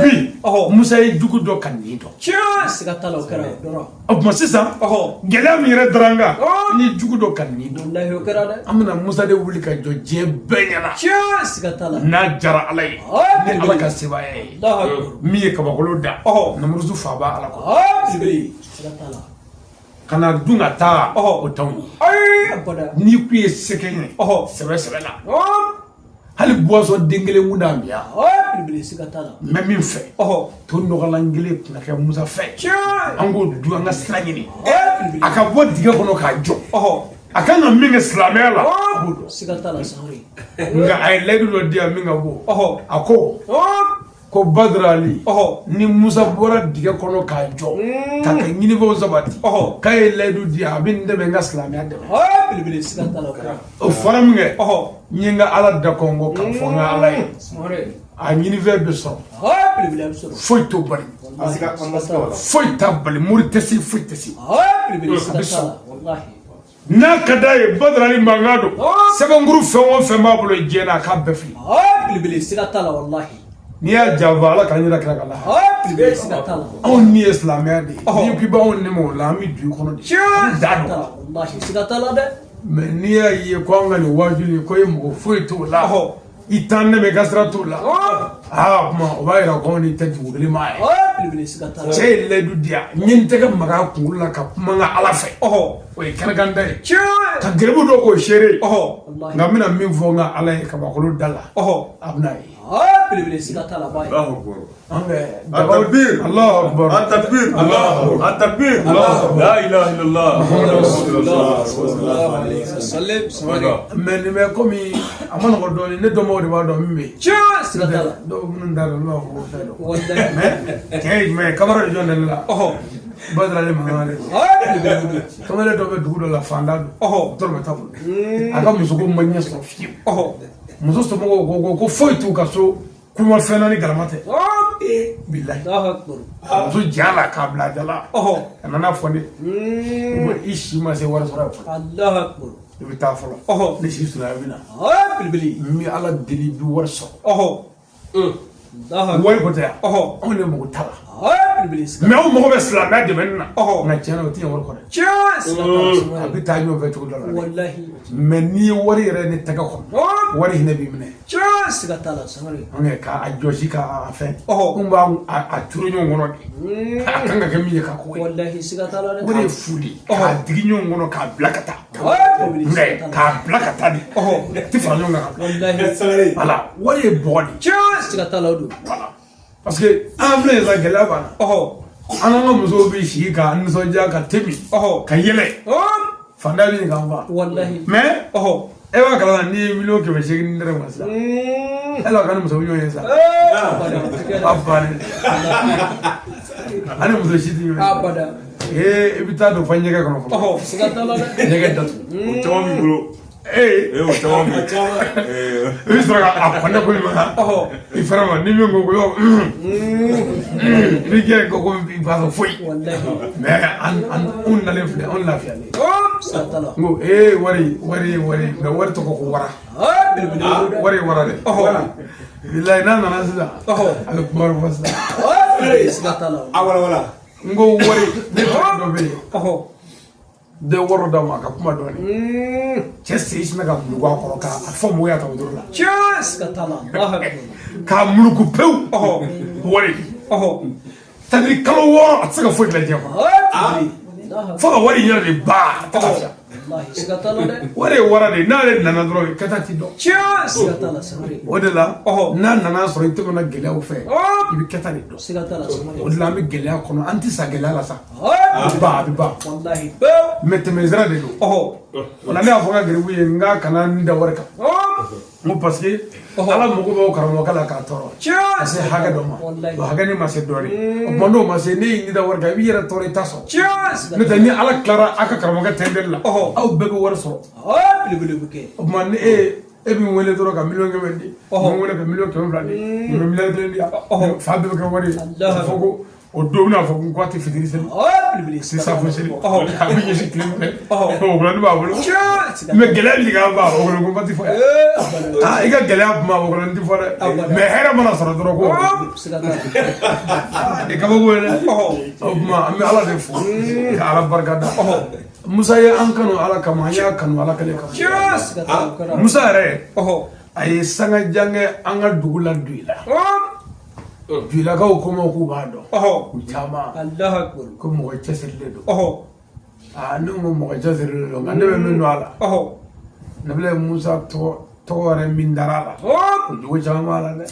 bi Musa ye jugu dɔ ka nin dɔn o tuma sisan gɛlɛya min yɛrɛ dara an kan ni jugu dɔ ka nin dɔn an bɛna Musa de wuli ka jɔ diɲɛ bɛɛ ɲɛna n'a jara ala ye ni ala ka sebaaya ye min ye kabakolo da Namuruzu fa b'a ala kɔ kana dun ka taa o t'anw ye n'i kun ye sɛgɛn ye sɛbɛ la hali buwasɔn den kelen kun d'a miya n bɛ min fɛ to nɔgɔlan kelen kun ka kɛ Musa fɛ an k'o dun an ka sira ɲini a ka bɔ dingɛ kɔnɔ k'a jɔ a kan ka min kɛ silamɛya la a b'o dɔn nka a ye layidu dɔ di yan min ka bɔ a ko ko Badrali ni Musa bora diga kono ka jɔ ka kɛ ɲinifɛnw sabati k'a ye layidu di a bɛ n dɛmɛ n ka silamɛya dɛmɛ o fɔra min kɛ n ye n ka Ala da kɔnkɔ k'a fɔ n ka Ala ye a ɲinifɛn bɛ sɔrɔ foyi t'o bali foyi t'a bali mori tɛ se foyi tɛ se a bɛ sɔrɔ n'a ka d'a ye Badrali mankan don sɛbɛnkuru fɛn o fɛn b'a bolo diɲɛ na a k'a bɛɛ fili n'i y'a janfa Ala k'an yɛrɛ kira ka laha anw ni ye silamɛya de ye n'i k'i b'anw nɛmɛ o la an bɛ du i kɔnɔ de mais n'i y'a ye ko an ka nin wajibi ye ko ye mɔgɔ foyi t'o la i t'an nɛmɛ ka sira t'o la kuma o b'a yira ko anw tɛ dugu kelen maa ye cɛ ye layidu di yan n ye n tɛgɛ maga a kunkolo la ka kuma n ka Ala fɛ o ye kɛnɛkanta ye ka gɛrɛbu dɔ k'o seere nka n bɛna min fɔ n ka Ala ye kabakolo da la a bɛna ye التكبير الله أكبر التكبير الله أكبر التكبير لا إله إلا الله mais ni bɛ komi a ma nɔgɔ dɔɔnin ne dɔnbagaw de b'a dɔn min bɛ yen dɔw minnu t'a dɔn olu b'a fɔ ko fɛn dɔn mais tiɲɛ ye jumɛn ye kamara de jɔn ne la Badrali mankan de kamalen dɔ bɛ dugu dɔ la fanda don dɔrɔmɛ t'a bolo a ka muso ko ma ɲɛ sɔrɔ fiyewu muso somɔgɔw ko foyi t'u ka so kuma fɛn na ni galama tɛ bilahi muso ja la k'a bila a jala a nana fɔ ne i si ma se wari sɔrɔ i bɛ taa fɔlɔ ne si sɔrɔ a bɛ na n bɛ Ala deli i bɛ wari sɔrɔ wari ko tɛ yan anw de mago t'a la mais anw mago bɛ silamɛya dɛmɛni na nka tiɲɛ na o tɛ ɲɛ wari kɔ dɛ a bɛ taa ɲɔgɔn fɛ cogo dɔ la mais n'i ye wari yɛrɛ ne tɛgɛ kɔnɔ wari hinɛ b'i minɛ k'a jɔsi k'a fɛn n b'a turu ɲɔgɔn kɔnɔ de a kan ka kɛ min ye ka ko ye o de ye fu de k'a digi ɲɔgɔn kɔnɔ k'a bila ka taa k'a bila ka taa de tɛ fara ɲɔgɔn kan voilà wari ye bɔgɔ de voilà parce que an filɛ yen sa gɛlɛya b'an na an n'an ka musow bɛ sigi ka nisɔndiya ka temi ka yɛlɛ fanda bɛ nin kan fa mais e b'a kalama n'i ye 1,800,000 dɛrɛ ma sisan e la ka ni muso bɛ ɲɔgɔn ye sa a bannen ani muso si tɛ ɲɔgɔn ye i bɛ taa don fo ɲɛgɛn kɔnɔ fɔlɔ ɲɛgɛn datugu o caman b'i bolo o caman b'i i bɛ sɔrɔ k'a kɔnɛ ko ɲuman na i fɛrɛ ma ni min ko ko i bɛ gɛrɛ ko i ba sɔrɔ foyi mais anw nalen filɛ anw lafiyalen n ko wari mais wari tɔgɔ ko wara wari ye wara dɛ bilahi n'a nana sisan a bɛ kuma wɛrɛ fɔ sisan a wala n ko wari ne tɔgɔ dɔ bɛ yen de wɔɔrɔ d'a ma a ka kuma dɔɔnin cɛ sen sinna ka muluku a kɔrɔ k'a fɔ mɔgɔw y'a ta o dɔrɔn la k'a muluku pewu wari c'est-à-dire kalo 6 a tɛ se ka foyi dilan diɲɛ kɔnɔ fo ka wari yɛrɛ de ba a tɛ lafiya wari ye wara de n'ale nana dɔrɔn kɛta ti dɔn o de la n'a nana sɔrɔ i tɛmɛna gɛlɛyaw fɛ i bɛ kɛta de dɔn o de la an bɛ gɛlɛya kɔnɔ an tɛ sa gɛlɛya la sa a bɛ ban mais tɛmɛsira de don o la ne y'a fɔ n ka garibu ye n k'a kana n da wari kan n ko parce que Ala mago b'o karamɔgɔkɛ la k'a tɔɔrɔ ka se hakɛ dɔ ma o hakɛ ni ma se dɔ ye o tuma n'o ma se ne y'i da wari kan i b'i yɛrɛ tɔɔrɔ i t'a sɔrɔ n'o tɛ ni Ala tilara a ka karamɔgɔkɛ tɛntɛnni la aw bɛɛ bɛ wari sɔrɔ o tuma ni e bɛ n wele dɔrɔn ka 1,000,000 di n wele ka 1,200,000 di n bɛ 1,000,000 di yan fa bɛɛ bɛ kɛ wari ye a fɔ ko o don bɛna fɔ ko n k'a tɛ fitiri seli sisan fo seli a bɛ ɲɛsin tile fɛ o kɔnɔ ne b'a bolo mais gɛlɛya min k'a ban o kɔnɔ ko n ba ti fɔ yan i ka gɛlɛya kuma o kɔnɔ n ti fɔ dɛ mais hɛrɛ mana sɔrɔ dɔrɔn ko i kabako ye dɛ o tuma an bɛ Ala de fo ka Ala barika da Musa ye an kanu Ala kama an y'a kanu Ala kelen kama Musa yɛrɛ a ye sangajan kɛ an ka dugu la Doyi la Doyilakaw ko ma k'u b'a dɔn u caman ko mɔgɔ cɛsirilen don ne ko mɔgɔ cɛsirilen don nka ne bɛ min dɔn a la ne bɛ Musa tɔgɔ yɛrɛ min dara a la o jogo caman b'a la dɛ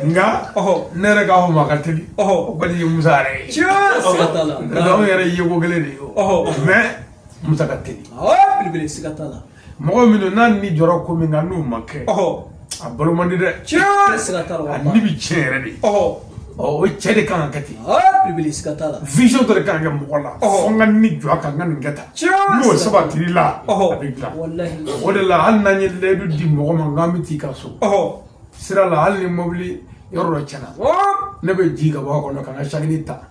nka ne yɛrɛ k'a fɔ ma ka teli o kɔni ye Musa yɛrɛ ye anw yɛrɛ ye ko kelen de ye mais Musa ka teli mɔgɔ minnu n'a ni jɔra ko min kan n'o ma kɛ a balo man di dɛ siga t'a la a ni bi tiɲɛ yɛrɛ de o cɛ de kan ka kɛ ten bibili siga t'a la vision dɔ de kan ka kɛ mɔgɔ la fo n ka ni jɔ a kan n ka nin kɛ tan n'o sabatili la a bɛ dilan o de la hali n'an ye layidu di mɔgɔ ma k'an bɛ t'i ka so sira la hali ni mobili yɔrɔ dɔ tiɲɛna ne bɛ ji ka bɔ a kɔnɔ ka n ka sakini ta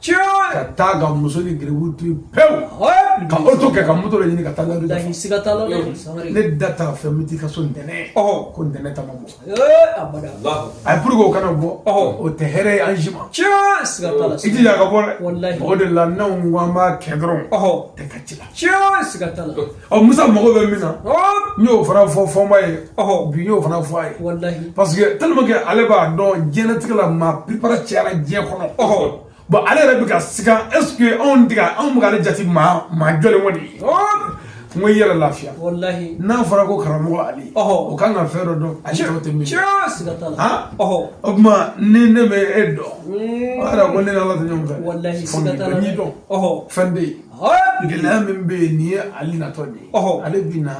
ka taa ka muso ni garibu to yen pewu ka auto kɛ ka moto dɔ ɲini ka taa layidu lahi siga t'a la ne da t'a fɛ n bɛ t'i ka so ntɛnɛn ko ntɛnɛn ta ma bɔ abada a ye pour que o kana bɔ o tɛ hɛrɛ ye an si ma siga t'a la i jija a ka bɔ wallahi dɛ o de la n'anw ko an b'a kɛ dɔrɔn tɛ ka ci la siga t'a la Musa mago bɛ min na n y'o fana fɔ fɔnba ye bi n y'o fana fɔ a ye wallahi parce que tellement que ale b'a dɔn diɲɛlatigɛ la maa prépare cayara diɲɛ kɔnɔ bon ale yɛrɛ bɛ ka sigan est ce que anw bɛ k'ale jate maa jɔlen kɔni ye n ko i yɛrɛ lafiya wallahi n'a fɔra ko karamɔgɔ Ali o kan ka fɛn dɔ dɔn ale tɔw tɛ min siga t'a la o tuma ni ne bɛ e dɔn o yɛrɛ ko ne ni Ala tɛ ɲɔgɔn fɛ wallahi siga t'a la n'i dɔn fɛn bɛ yen gɛlɛya min bɛ yen nin ye Ali natɔ de ye ale bɛ na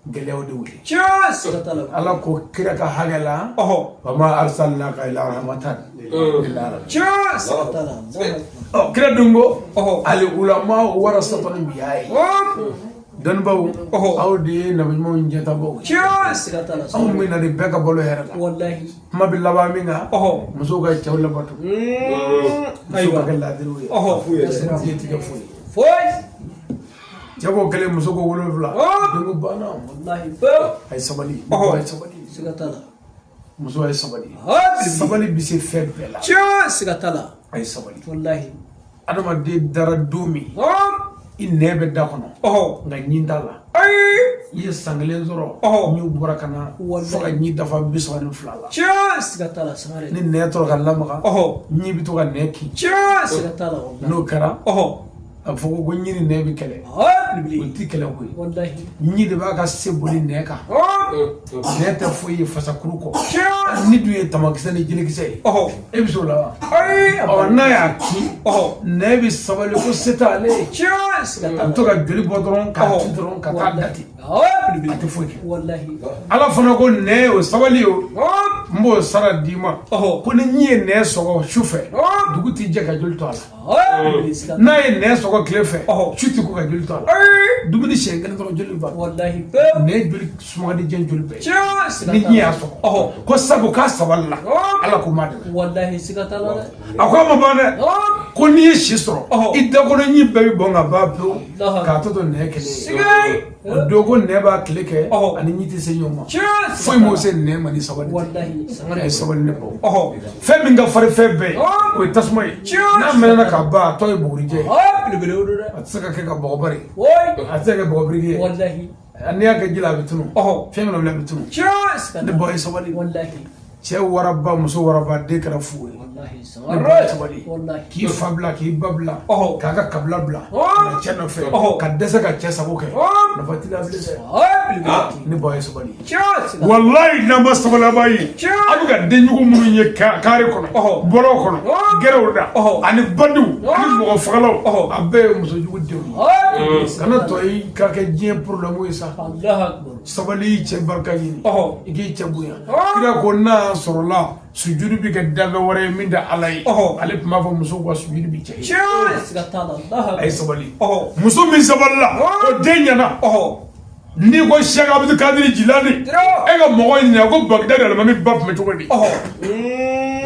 gɛlɛyaw de wuli siga t'a la Ala ko kira ka hakɛ la wa ma arsalnaka illa rahmatan lil alamin siga t'a la kira dun ko al ulama warasatul anbiya dɔnnibaw aw de ye nabiɲumanw ɲɛtabaw siga t'a la anw bɛ na de bɛɛ ka balo hɛrɛ la wallahi kuma bɛ laban min kan musow ka cɛw labato musow ka kɛ laadiriw ye diɲɛ tigɛ foyi cɛ ko kelen muso ko 7 denko banna wallahi a ye sabali a ye sabali siga t'a la muso a ye sabali sabali bɛ se fɛn bɛɛ la siga t'a la a ye sabali wallahi adamaden dara don min i nɛ bɛ da kɔnɔ nka ɲi t'a la i ye san 1 sɔrɔ n'u bɔra ka na fo ka ɲi dafa 32 la siga t'a la sangare ni nɛ tora ka lamaga ɲi bɛ to ka nɛ kin siga t'a la n'o kɛra a fɔ ko ɲi ni nɛ bɛ kɛlɛ o tɛ kɛlɛ koyi wallahi ɲi de b'a ka se boli nɛ kan nɛ tɛ foyi ye fasakuru kɔ ni dun ye tamakisɛ ni jelikisɛ ye e bɛ se o la wa n'a y'a kin nɛ bɛ sabali ko se t'ale ye a bɛ to ka joli bɔ dɔrɔn k'a ci dɔrɔn ka taa dati a tɛ foyi kɛ wallahi Ala fana ko nɛ o sabali o n b'o sara d'i ma ko ni ɲi ye nɛ sɔgɔ su fɛ dugu t'i jɛ ka joli to a la n'a ye nɛ sɔgɔ tile fɛ su tɛ ko ka joli to a la dumuni siɲɛ 1 dɔrɔn joli ban wallahi nɛ joli sumadi jɛn joli bɛɛ ni ɲi y'a sɔgɔ ko sabu k'a sabali la Ala ko ma dɛmɛ wallahi siga t'a la dɛ a ko a ma ban dɛ ko n'i ye si sɔrɔ i dakɔnɔ ɲi bɛɛ bɛ bɔn ka ban pewu k'a tɔ to nɛ kelen ye o don ko nɛ b'a tile kɛ ani ɲi tɛ se ɲɔgɔn ma foyi m'o se nɛ ma ni sabali wallahi a ye sabali ne bɔ fɛn min ka farin fɛn bɛɛ o ye tasuma ye n'a mɛnna ka ban a tɔ ye bugurijɛ ye belebele o don dɛ a tɛ se ka kɛ ka bɔgɔbari a tɛ se ka kɛ bɔgɔbiriki ye wallahi n'i y'a kɛ ji la a bɛ tunu fɛn min na a bɛ tunu ne bɔ ye sabali wallahi cɛ waraba muso waraba den kɛra fu ye ne bɔ ye sabali k'i fa bila k'i ba bila k'a ka kabila bila ka cɛ nɔfɛ ka dɛsɛ ka cɛ sago kɛ nafa t'i la bilen dɛ ne bɔ ye sabali walayi n'an ma sabali a b'a ye a bɛ ka denjugu minnu ye kare kɔnɔ bɔlɔw kɔnɔ gɛrɛw da ani badiw ani mɔgɔ fagalaw a bɛɛ ye musojugu denw ye kana tɔ i ka kɛ diɲɛ problème ye sa sabali y'i cɛ barika ɲini i k'i cɛ bonya kira ko n'a sɔrɔla sujudi bɛ kɛ danfɛn wɛrɛ ye min tɛ Ala ye ale tun b'a fɔ musow ka sujudi bɛ cɛ ye a ye sabali muso min sabalila o den ɲɛna n'i ko Cheikh Abdul Kadir Jilani e ka mɔgɔ ɲininka ko Bagdadi alimami ba tun bɛ cogo di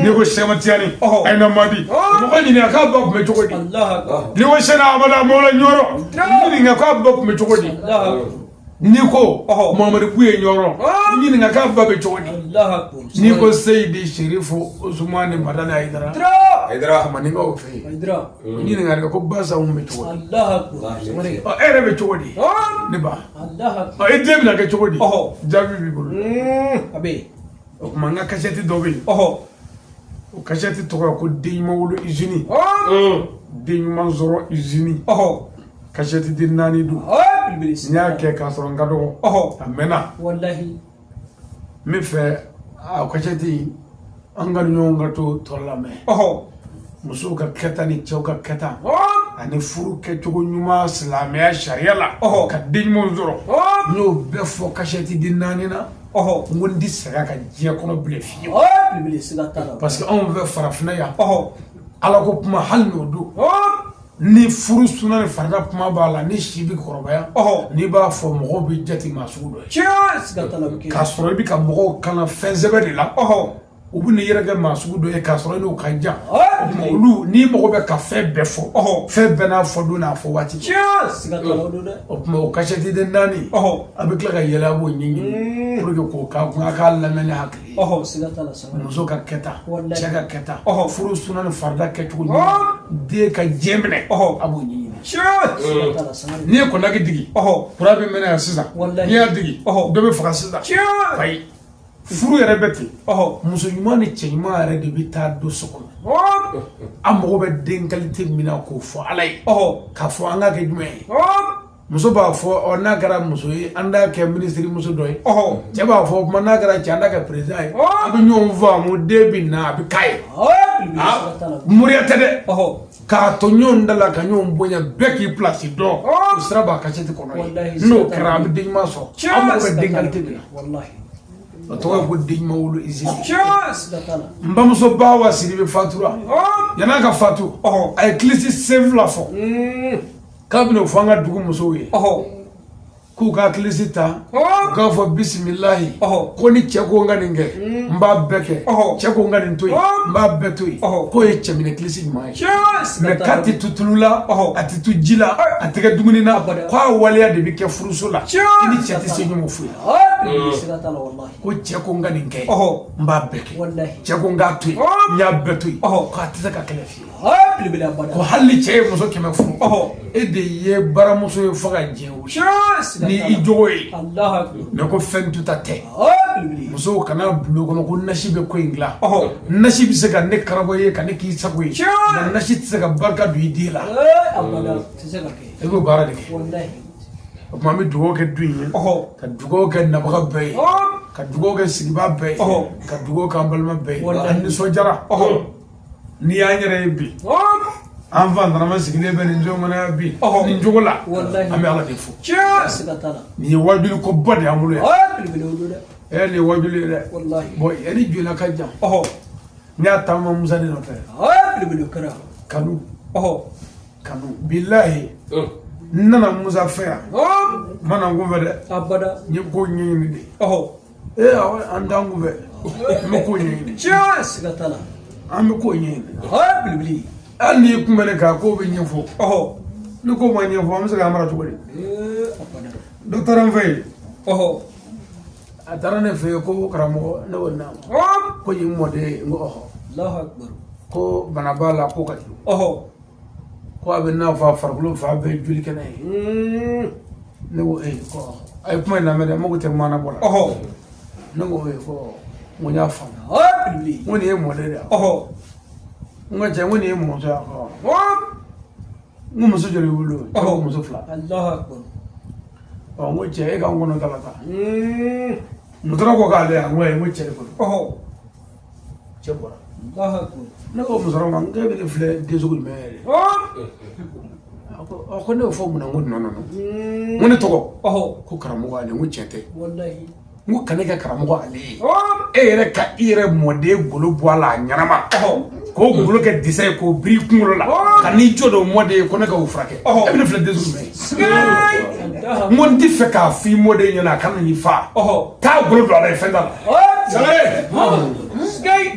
n'i ko Cheikh Matiyani Ayina Madi mɔgɔ ɲininka k'a ba tun bɛ cogo di n'i ko Cheikh Ahmadu Amola Ɲɔrɔ ɲininka k'a ba tun bɛ cogo di n'i ko Muhamadu Kuye Ɲɔrɔ ɲininka k'a ba bɛ cogo di n'i ko Seyidi Sherifu Usumani Madani Hayidara maninkaw fɛ yen ɲininka ko Basa bɛ cogo di e yɛrɛ bɛ cogo di ne ba e den bɛna kɛ cogo di jaabi b'i bolo o tuma n ka kasɛti dɔ bɛ yen o kasɛti tɔgɔ ye ko den ɲuman wolo usine den ɲuman sɔrɔ usine kasɛti den 4 don n y'a kɛ k'a sɔrɔ n ka dɔgɔ a mɛnna n bɛ fɛ a kasɛti an ka ɲɔgɔn ka to tɔ lamɛn musow ka kɛta ni cɛw ka kɛta ani furu kɛcogo ɲuman silamɛya sariya la ka den ɲumanw sɔrɔ n y'o bɛɛ fɔ kasɛti den 4 na n ko n tɛ sɛgɛn ka diɲɛ kɔnɔ bilen fiyewu belebele siga t'a la parce que anw fɛ farafinna yan ala ko kuma hali n'o don ni furu suna ni farida kuma b'a la ni si bɛ kɔrɔbaya n'i b'a fɔ mɔgɔw bɛ jate maa sugu dɔ ye siga t'a la o bɛ kɛ k'a sɔrɔ i bɛ ka mɔgɔw kalan fɛn sɛbɛn de la u bɛ n'i yɛrɛ kɛ maa sugu dɔ ye k'a sɔrɔ i n'o ka jan olu n'i mago bɛ ka fɛn bɛɛ fɔ fɛn bɛɛ n'a fɔ don n'a fɔ waati siga t'a la o don dɛ o tuma o kasɛti den naani a bɛ tila ka yɛlɛ a b'o ɲɛɲini pour que k'o k'a lamɛn ni hakili ye siga t'a la sanga muso ka kɛta cɛ ka kɛta furu suna ni farida kɛcogo ɲuman den ka diɲɛ minɛ a b'o ɲɛɲini siga t'a la sanga n'i ye kɔnɔki digi kura bɛ mɛnɛ yan sisan n'i y'a digi dɔ bɛ faga sisan ayi furu yɛrɛ bɛ ten muso ɲuman ni cɛ ɲuman yɛrɛ de bɛ taa don so kɔnɔ an mago bɛ den qualité min na k'o fɔ ala ye k'a fɔ an ka kɛ jumɛn ye muso b'a fɔ n'a kɛra muso ye an t'a kɛ minisiri muso dɔ ye cɛ b'a fɔ o tuma n'a kɛra cɛ an t'a kɛ président ye a bɛ ɲɔgɔn faamu den bɛ na a bɛ k'a ye moriya tɛ dɛ k'a to ɲɔgɔn da la ka ɲɔgɔn bonya bɛɛ k'i place dɔn o sira b'a kasɛti kɔnɔ ye n'o kɛra an bɛ den ɲuman sɔrɔ an mago bɛ den qualité min na o tɔgɔ ye ko den ɲuman wolo izini n bamuso Bawa Sidibe fatura yan'a ka fatu a ye kilisi sen 2 fɔ k'a bɛna o fɔ an ka dugu musow ye k'u ka kilisi ta k'a fɔ bisimilahi ko ni cɛ ko n ka nin kɛ n b'a bɛɛ kɛ cɛ ko n ka nin to yen n b'a bɛɛ to yen k'o ye cɛminɛ kilisi ɲuman ye mais k'a tɛ to tulu la a tɛ to ji la a tɛ kɛ dumuni na k'a waleya de bɛ kɛ furuso la i ni cɛ tɛ se ɲɔgɔn foyi ko cɛ ko n ka nin kɛ n b'a bɛɛ kɛ cɛ ko n k'a to yen n y'a bɛɛ to yen k'a tɛ se ka kɛlɛ fiyewu ko hali ni cɛ ye muso 100 furu e de ye baramuso ye fo ka diɲɛ wuli ni i jogo ye mais ko fɛn tuta tɛ musow kana bulon kɔnɔ ko nasi bɛ ko in dilan nasi bɛ se ka ne karabɔ ye ka ne k'i sago ye nka nasi tɛ se ka barika don i den la e b'o baara de kɛ o tuma an bɛ dugawu kɛ du in ye ka dugawu kɛ nabaga bɛɛ ye ka dugawu kɛ sigibaa bɛɛ ye ka dugawu kɛ an balima bɛɛ ye an nisɔndiyara n'i y'an yɛrɛ ye bi an fa nana sigilen bɛ nin cogo mana bi nin cogo la an bɛ ala de fo nin ye wajuli ko ba de y'an bolo yan nin ye wajuli ye dɛ bon yanni jɔla ka jan ne y'a taama Musa de nɔfɛ kanu kanu bilahi n nana Musa fɛ yan n mana n kun fɛ dɛ n ye ko ɲɛɲini de awɔ an t'an kun fɛ n bɛ ko ɲɛɲini an bɛ ko ɲɛɲini hali n'i kun bɛ ne kan k'o bɛ ɲɛfɔ ni ko ma ɲɛfɔ an bɛ se k'an mara cogo di dɔ taara n fɛ yen a taara ne fɛ yen ko karamɔgɔ ne ko naamu ko yen mɔden n ko ko bana b'a la ko ka jugu ko a bɛ n'a fɔ a farikolo fan bɛɛ joli kɛnɛ ye ne ko ko a ye kuma in lamɛn dɛ n mago tɛ mana bɔ la ne ko ko n y'a faamu n ko nin ye mɔden de ye n ka cɛ n ko nin ye mɔmuso ye n ko muso joli wolo cɛ ko muso 2 n ko cɛ e ka n kɔnɔ kala ta muso ko k'ale yan n ko n ko cɛ de kɔnɔ cɛ bɔra ne ko muso ma n ko e bɛ ne filɛ den sugu jumɛn yɛrɛ ko ne y'o fɔ mun na n ko nɔnɔ n ko ne tɔgɔ ko karamɔgɔ ale n ko cɛ tɛ n ko ka ne kɛ karamɔgɔ ale ye e yɛrɛ ka i yɛrɛ mɔden golo bɔ a la a ɲɛnama k'o golo kɛ disa ye k'o biri i kunkolo la ka n'i jɔ dɔ mɔden ye ko ne k'o furakɛ e bɛ ne filɛ den sugu jumɛn ye n ko n tɛ fɛ k'a fɔ i mɔden ɲɛna a kana n'i fa taa golo don a la ye fɛn t'a la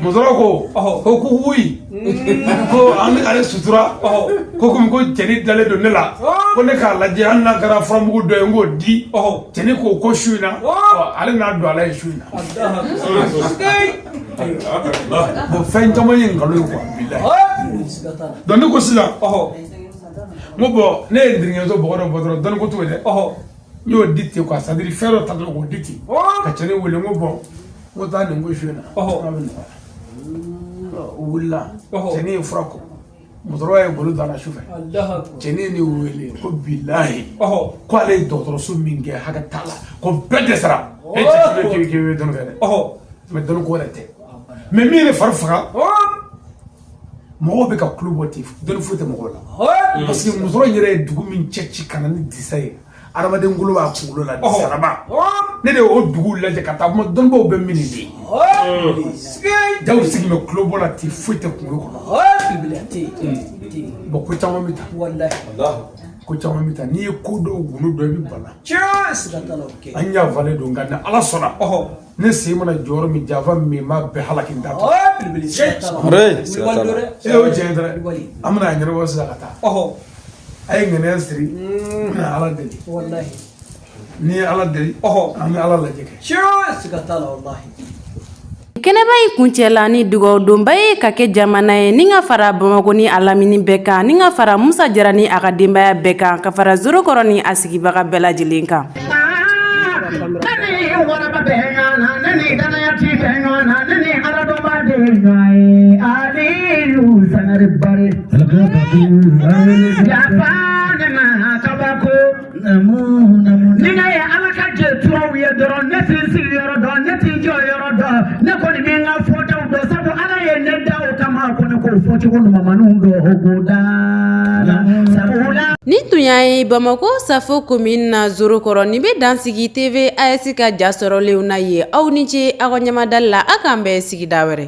muso ko wuyi ko an bɛ k'ale sutura ko komi ko cɛni dalen don ne la ko ne k'a lajɛ hali n'a kɛra furamugu dɔ ye n k'o di cɛni k'o ko su in na ale n'a don ala ye su in na bon fɛn caman ye nkalon ye quoi bilahi donc ne ko sisan n ko bon ne ye ndirigɛnso bɔgɔ dɔ bɔ dɔrɔn dɔnni ko t'o ye dɛ n y'o di ten quoi c'est à dire fɛn dɔ ta dɔrɔn k'o di ten ka cɛni wele n ko bon n ko taa nin ko su in na o wulila cɛni ye fura ko musokɔrɔba ye bolo don a la sufɛ cɛni ye ne wele ko bilahi ko ale ye dɔgɔtɔrɔso min kɛ hakɛ t'a la ko bɛɛ dɛsɛra e cɛ k'i bɛ dɔnni kɛ dɛ mais dɔnni ko yɛrɛ tɛ mais min ye ne fari faga mɔgɔw bɛ ka kulo bɔ ten dɔnni foyi tɛ mɔgɔw la parce que musokɔrɔba yɛrɛ ye dugu min cɛ ci ka na ni disa ye adamaden golo b'a kunkolo la saraba ne de o dugu lajɛ ka taa dɔnnibaw bɛ min de jaw sigi bɛ kulo bɔ la ti foyi tɛ kunkolo kɔnɔ bon ko caman bɛ taa ko caman bɛ taa n'i ye ko dɔw golo dɔ i bɛ bana an y'a vale don nka ni ala sɔnna ne sen mana jɔyɔrɔ min janfa min b'a bɛɛ halaki n t'a to o tiɲɛ dɛ an bɛna a ɲɛnabɔ sisan ka taa a ye ŋɛnɛ siri na ala deli ni ye ala deli an bɛ ala lajɛ kɛ kɛnɛba yi kuncɛla ni dugawudonba ye ka kɛ jamana ye ni ka fara Bamako ni a lamini bɛɛ kan ni ka fara Musa Jara ni a ka denbaya bɛɛ kan ka fara Zorokɔrɔ ni a sigibaga bɛɛ lajɛlen kan ni tun y'a ye Bamako Safo commune na Zorokɔrɔ ni bɛ dansigi TV AS ka ja sɔrɔlenw na ye aw ni ce aw ka ɲamadali la a k'an bɛɛ sigida wɛrɛ